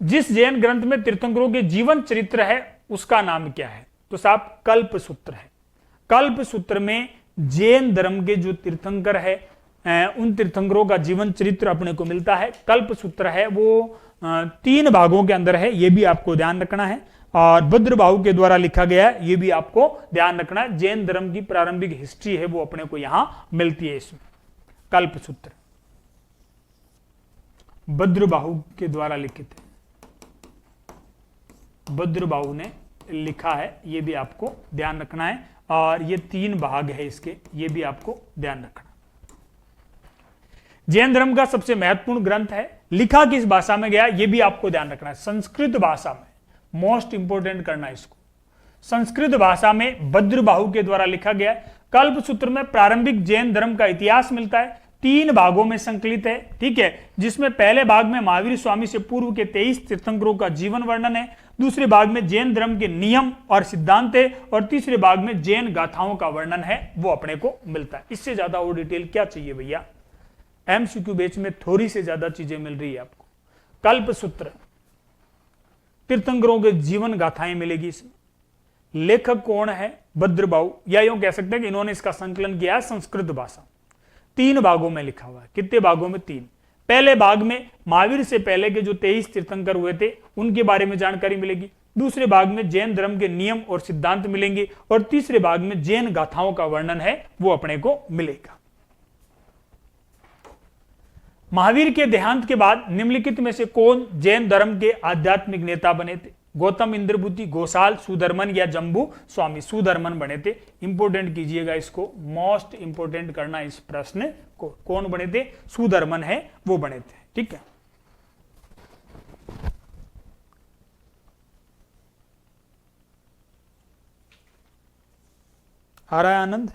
[SPEAKER 1] जिस जैन ग्रंथ में तीर्थंकरों के जीवन चरित्र है उसका नाम क्या है? तो साहब कल्प सूत्र है। कल्प सूत्र में जैन धर्म के जो तीर्थंकर है उन तीर्थंकरों का जीवन चरित्र अपने को मिलता है। कल्प सूत्र है वो 3 भागों के अंदर है, ये भी आपको ध्यान रखना है। और भद्रबाहु के द्वारा लिखा गया है, ये भी आपको ध्यान रखना है। जैन धर्म की प्रारंभिक हिस्ट्री है वो अपने को यहां मिलती है। इसमें कल्पसूत्र भद्रबाहु के द्वारा लिखित है, भद्रबाहु ने लिखा है, ये भी आपको ध्यान रखना है। और ये 3 भाग है इसके, ये भी आपको ध्यान रखना। जैन धर्म का सबसे महत्वपूर्ण ग्रंथ है, लिखा किस भाषा में गया ये भी आपको ध्यान रखना है, संस्कृत भाषा में। मोस्ट इंपोर्टेंट करना है इसको, संस्कृत भाषा में भद्रबाहु के द्वारा लिखा गया है। कल्पसूत्र में प्रारंभिक जैन धर्म का इतिहास मिलता है, 3 भागों में संकलित है, ठीक है, जिसमें पहले भाग में महावीर स्वामी से पूर्व के 23 तीर्थंकरों का जीवन वर्णन है, दूसरे भाग में जैन धर्म के नियम और सिद्धांत है, और तीसरे भाग में जैन गाथाओं का वर्णन है वो अपने को मिलता है। इससे ज्यादा और डिटेल क्या चाहिए भैया, एमसीक्यू बेच में थोड़ी से ज्यादा चीजें मिल रही है आपको। कल्पसूत्र तीर्थंकरों के जीवन गाथाएं मिलेगी इसमें। लेखक कौन है, भद्रबाहु, या यूं कह सकते हैं कि इन्होंने इसका संकलन किया है संस्कृत भाषा। 3 भागों में लिखा हुआ है, कितने भागों में, 3। पहले भाग में महावीर से पहले के जो 23 तीर्थंकर हुए थे उनके बारे में जानकारी मिलेगी, दूसरे भाग में जैन धर्म के नियम और सिद्धांत मिलेंगे, और तीसरे भाग में जैन गाथाओं का वर्णन है वो अपने को मिलेगा। महावीर के देहांत के बाद निम्नलिखित में से कौन जैन धर्म के आध्यात्मिक नेता बने थे? गौतम, इंद्रभूति, गोसाल, सुधर्मन या जम्बू स्वामी? सुधर्मन बने थे। इंपोर्टेंट कीजिएगा इसको, मोस्ट इंपोर्टेंट करना इस प्रश्न को। कौन बने थे? सुधर्मन है वो बने थे, ठीक है। आ रहा है आनंद?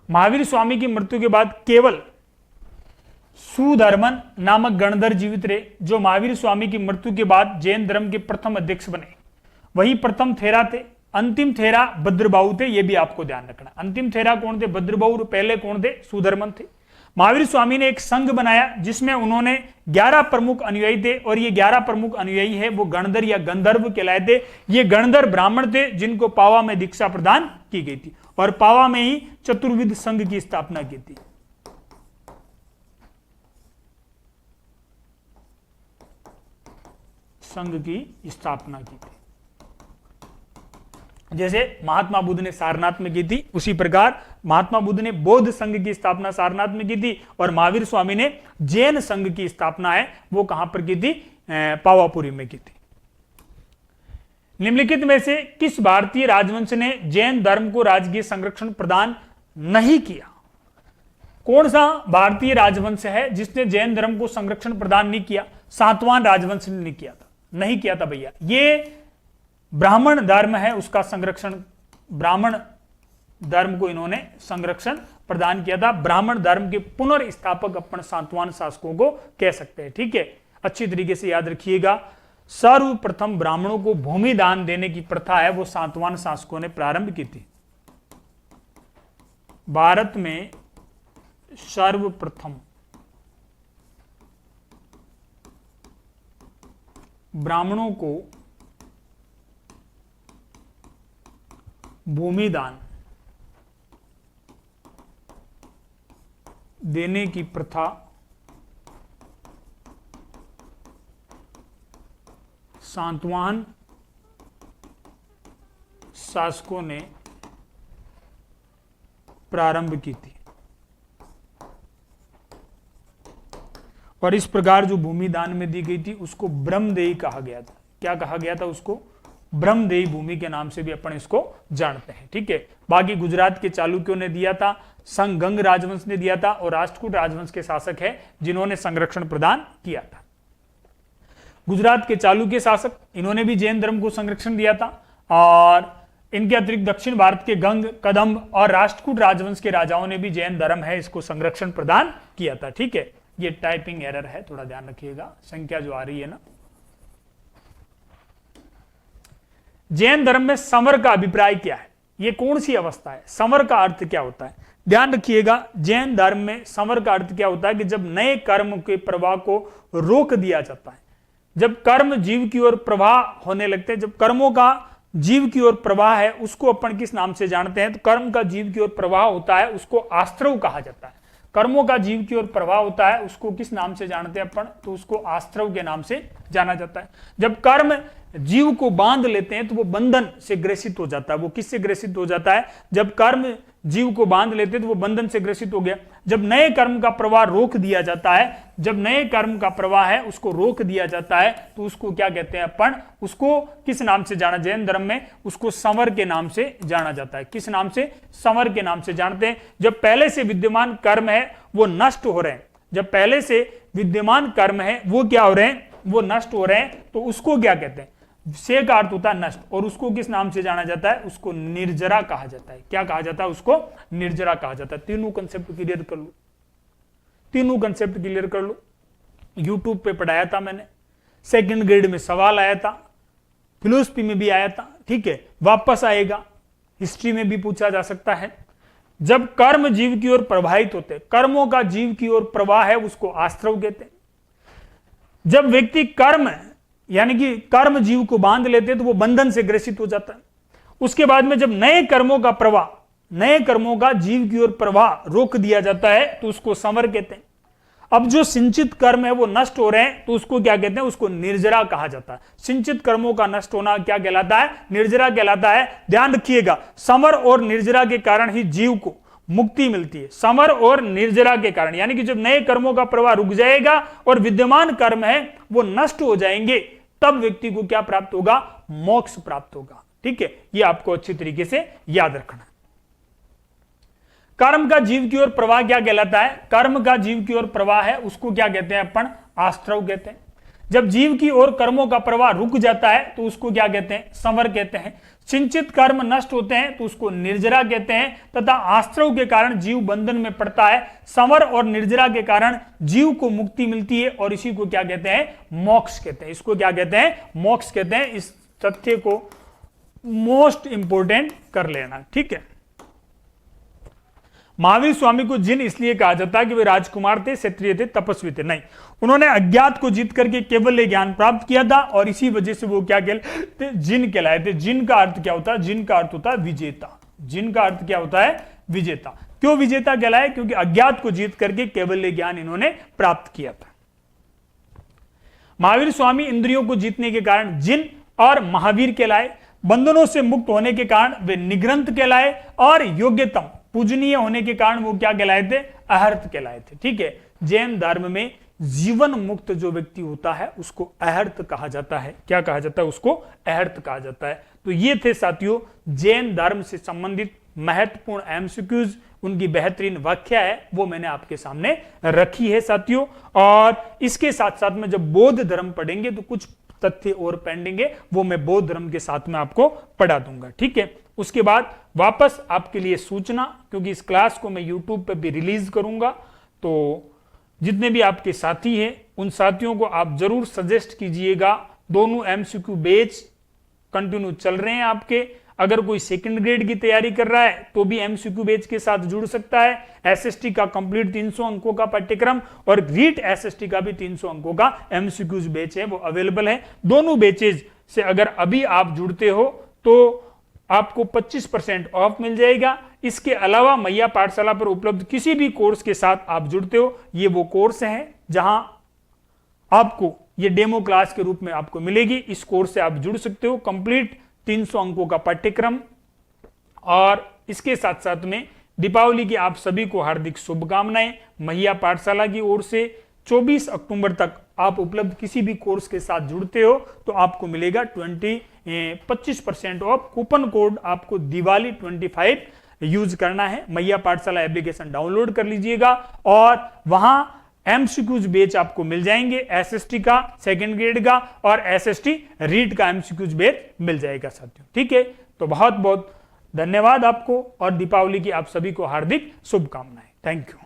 [SPEAKER 1] महावीर स्वामी की मृत्यु के बाद केवल सुधर्मन नामक गणधर जीवित रहे, जो महावीर स्वामी की मृत्यु के बाद जैन धर्म के प्रथम अध्यक्ष बने। वही प्रथम थेरा थे, अंतिम थेरा भद्रबाहु थे, ये भी आपको ध्यान रखना। अंतिम थेरा कौन थे? भद्रबाहु। पहले कौन थे? सुधर्मन थे। महावीर स्वामी ने एक संघ बनाया जिसमें उन्होंने 11 प्रमुख अनुयायी थे, और ये 11 प्रमुख अनुयायी है वो गणधर या गंधर्व कहलाए थे। ये गणधर ब्राह्मण थे जिनको पावा में दीक्षा प्रदान की गई थी, और पावा में ही चतुर्विध संघ की स्थापना की थी। संघ की स्थापना की थी। जैसे महात्मा बुद्ध ने सारनाथ में की थी, उसी प्रकार महात्मा बुद्ध ने बौद्ध संघ की स्थापना सारनाथ में की थी, और महावीर स्वामी ने जैन संघ की स्थापना है वो कहां पर की थी? पावापुरी में की थी। निम्नलिखित में से किस भारतीय राजवंश ने जैन धर्म को राजकीय संरक्षण प्रदान नहीं किया? कौन सा भारतीय राजवंश है जिसने जैन धर्म को संरक्षण प्रदान नहीं किया? सातवाहन राजवंश ने नहीं किया था, नहीं किया था भैया। ये ब्राह्मण धर्म है, उसका संरक्षण, ब्राह्मण धर्म को इन्होंने संरक्षण प्रदान किया था। ब्राह्मण धर्म के पुनर्स्थापक अपन सातवाहन शासकों को कह सकते हैं, ठीक है। अच्छी तरीके से याद रखिएगा, सर्वप्रथम ब्राह्मणों को भूमि दान देने की प्रथा है वो सातवाहन शासकों ने प्रारंभ की थी। भारत में सर्वप्रथम ब्राह्मणों को भूमि दान देने की प्रथा सातवाहन शासकों ने प्रारंभ की थी, और इस प्रकार जो भूमि दान में दी गई थी उसको ब्रह्मदेही कहा गया था। क्या कहा गया था उसको? ब्रह्मदेही भूमि के नाम से भी अपन इसको जानते हैं, ठीक है। बाकी गुजरात के चालुक्यों ने दिया था, संगंग राजवंश ने दिया था, और राष्ट्रकूट राजवंश के शासक है जिन्होंने संरक्षण प्रदान किया था। गुजरात के चालुक्य शासक, इन्होंने भी जैन धर्म को संरक्षण दिया था, और इनके अतिरिक्त दक्षिण भारत के गंग, कदम्ब और राष्ट्रकूट राजवंश के राजाओं ने भी जैन धर्म है इसको संरक्षण प्रदान किया था, ठीक है। ये टाइपिंग एरर है, थोड़ा ध्यान रखिएगा, संख्या जो आ रही है ना। जैन धर्म में समर का अभिप्राय क्या है? ये कौन सी अवस्था है? समर का अर्थ क्या होता है? ध्यान रखिएगा, जैन धर्म में समर का अर्थ क्या होता है कि जब नए कर्म के प्रवाह को रोक दिया जाता है, जब कर्म जीव की ओर प्रवाह होने लगते हैं, जब कर्मों का जीव की ओर प्रवाह है उसको अपन किस नाम से जानते हैं? तो कर्म का जीव की ओर प्रवाह होता है उसको आस्त्रव कहा जाता है। कर्मों का जीव की ओर प्रवाह होता है उसको किस नाम से जानते हैं अपन? तो उसको आस्त्रव के नाम से जाना जाता है। जब कर्म जीव को बांध लेते हैं तो वो बंधन से ग्रसित हो जाता है। वो किससे ग्रसित हो जाता है? जब कर्म जीव को बांध लेते तो वो बंधन से ग्रसित हो गया। जब नए कर्म का प्रवाह रोक दिया जाता है, जब नए कर्म का प्रवाह है उसको रोक दिया जाता है तो उसको क्या कहते हैं अपन? उसको किस नाम से जाना? जैन धर्म में उसको संवर के नाम से जाना जाता है। किस नाम से? संवर के नाम से जानते हैं। जब पहले से विद्यमान कर्म है वो नष्ट हो रहे हैं, जब पहले से विद्यमान कर्म है वो क्या हो रहे हैं? वो नष्ट हो रहे हैं, तो उसको क्या कहते हैं? से का अर्थ होता है नष्ट, और उसको किस नाम से जाना जाता है? उसको निर्जरा कहा जाता है। क्या कहा जाता है? उसको निर्जरा कहा जाता है। तीनों कंसेप्ट क्लियर कर लो, तीनों कंसेप्ट क्लियर कर लो। यूट्यूब पे पढ़ाया था मैंने, सेकंड ग्रेड में सवाल आया था, फिलोसफी में भी आया था, ठीक है, वापस आएगा, हिस्ट्री में भी पूछा जा सकता है। जब कर्म जीव की ओर प्रवाहित होते, कर्मों का जीव की ओर प्रवाह है उसको आस्त्रव कहते हैं। जब व्यक्ति कर्म यानी कि कर्म जीव को बांध लेते हैं तो वो बंधन से ग्रसित हो जाता है। उसके बाद में जब नए कर्मों का प्रवाह, नए कर्मों का जीव की ओर प्रवाह रोक दिया जाता है तो उसको संवर कहते हैं। अब जो सिंचित कर्म है वो नष्ट हो रहे हैं तो उसको क्या कहते हैं? उसको निर्जरा कहा जाता है। सिंचित कर्मों का नष्ट होना क्या कहलाता है? निर्जरा कहलाता है। ध्यान रखिएगा, संवर और निर्जरा के कारण ही जीव को मुक्ति मिलती है। संवर और निर्जरा के कारण, यानी कि जब नए कर्मों का प्रवाह रुक जाएगा और विद्यमान कर्म है वो नष्ट हो जाएंगे, तब व्यक्ति को क्या प्राप्त होगा? मोक्ष प्राप्त होगा। ठीक है, ये आपको अच्छी तरीके से याद रखना। कर्म का जीव की ओर प्रवाह क्या कहलाता है? कर्म का जीव की ओर प्रवाह है उसको क्या कहते हैं अपन? आस्त्रव कहते हैं। जब जीव की ओर कर्मों का प्रवाह रुक जाता है तो उसको क्या कहते हैं? संवर कहते हैं। सिंचित कर्म नष्ट होते हैं तो उसको निर्जरा कहते हैं, तथा आस्त्रव के कारण जीव बंधन में पड़ता है। संवर और निर्जरा के कारण जीव को मुक्ति मिलती है और इसी को क्या कहते हैं? मोक्ष कहते हैं। इसको क्या कहते हैं? मोक्ष कहते हैं। इस तथ्य को मोस्ट इंपोर्टेंट कर लेना, ठीक है। महावीर स्वामी को जिन इसलिए कहा जाता है कि वे राजकुमार थे, क्षत्रिय थे, तपस्वी थे? नहीं, उन्होंने अज्ञात को जीत करके केवल ज्ञान प्राप्त किया था और इसी वजह से वो क्या कहलाते? जिन कहलाए थे। जिन का अर्थ क्या होता है? जिन का अर्थ होता है विजेता। जिन का अर्थ क्या होता है? विजेता। क्यों विजेता कहलाए? क्योंकि अज्ञात को जीत करके केवल ज्ञान इन्होंने प्राप्त किया था। महावीर स्वामी इंद्रियों को जीतने के कारण जिन और महावीर कहलाए। बंधनों से मुक्त होने के कारण वे निग्रंथ कहलाए और योग्यतम पूजनीय होने के कारण वो क्या कहलाए थे? अहर्त कहलाए थे। ठीक है, जैन धर्म में जीवन मुक्त जो व्यक्ति होता है उसको अहर्त कहा जाता है। क्या कहा जाता है? उसको अहर्त कहा जाता है। तो ये थे साथियों जैन धर्म से संबंधित महत्वपूर्ण एमसीक्यूज, उनकी बेहतरीन व्याख्या है वो मैंने आपके सामने रखी है साथियों। और इसके साथ साथ में जब बौद्ध धर्म पढ़ेंगे तो कुछ तथ्य और पेंडिंग है, वो मैं बौद्ध धर्म के साथ में आपको पढ़ा दूंगा। ठीक है, उसके बाद वापस आपके लिए सूचना, क्योंकि इस क्लास को मैं यूट्यूब पे भी रिलीज करूंगा, तो जितने भी आपके साथी हैं उन साथियों को आप जरूर सजेस्ट कीजिएगा। दोनों एमसीक्यू बैच कंटिन्यू चल रहे हैं आपके। अगर कोई सेकंड ग्रेड की तैयारी कर रहा है तो भी एमसीक्यू बैच के साथ जुड़ सकता है। एसएसटी का कंप्लीट 300 अंकों का पाठ्यक्रम और रीट एसएसटी का भी 300 अंकों का एमसीक्यूज बैच है, वो अवेलेबल है। दोनों बैचेज से अगर अभी आप जुड़ते हो तो आपको 25% ऑफ मिल जाएगा। इसके अलावा मैया पाठशाला पर उपलब्ध किसी भी कोर्स के साथ आप जुड़ते हो, ये वो कोर्स हैं जहां आपको ये डेमो क्लास के रूप में आपको मिलेगी। इस कोर्स से आप जुड़ सकते हो। कंप्लीट 300 अंकों का पाठ्यक्रम, और इसके साथ साथ में दीपावली की आप सभी को हार्दिक शुभकामनाएं। मैया पाठशाला की ओर से 24 अक्टूबर तक आप उपलब्ध किसी भी कोर्स के साथ जुड़ते हो तो आपको मिलेगा 25% ऑफ। कूपन कोड आपको दिवाली 25 यूज करना है। मैया पाठशाला एप्लीकेशन डाउनलोड कर लीजिएगा और वहां एमसीक्यूज बैच आपको मिल जाएंगे। एसएसटी का सेकंड ग्रेड का और एसएसटी रीट का एमसीक्यूज बैच मिल जाएगा साथियों। ठीक है, तो बहुत बहुत धन्यवाद आपको और दीपावली की आप सभी को हार्दिक शुभकामनाएं। Thank you.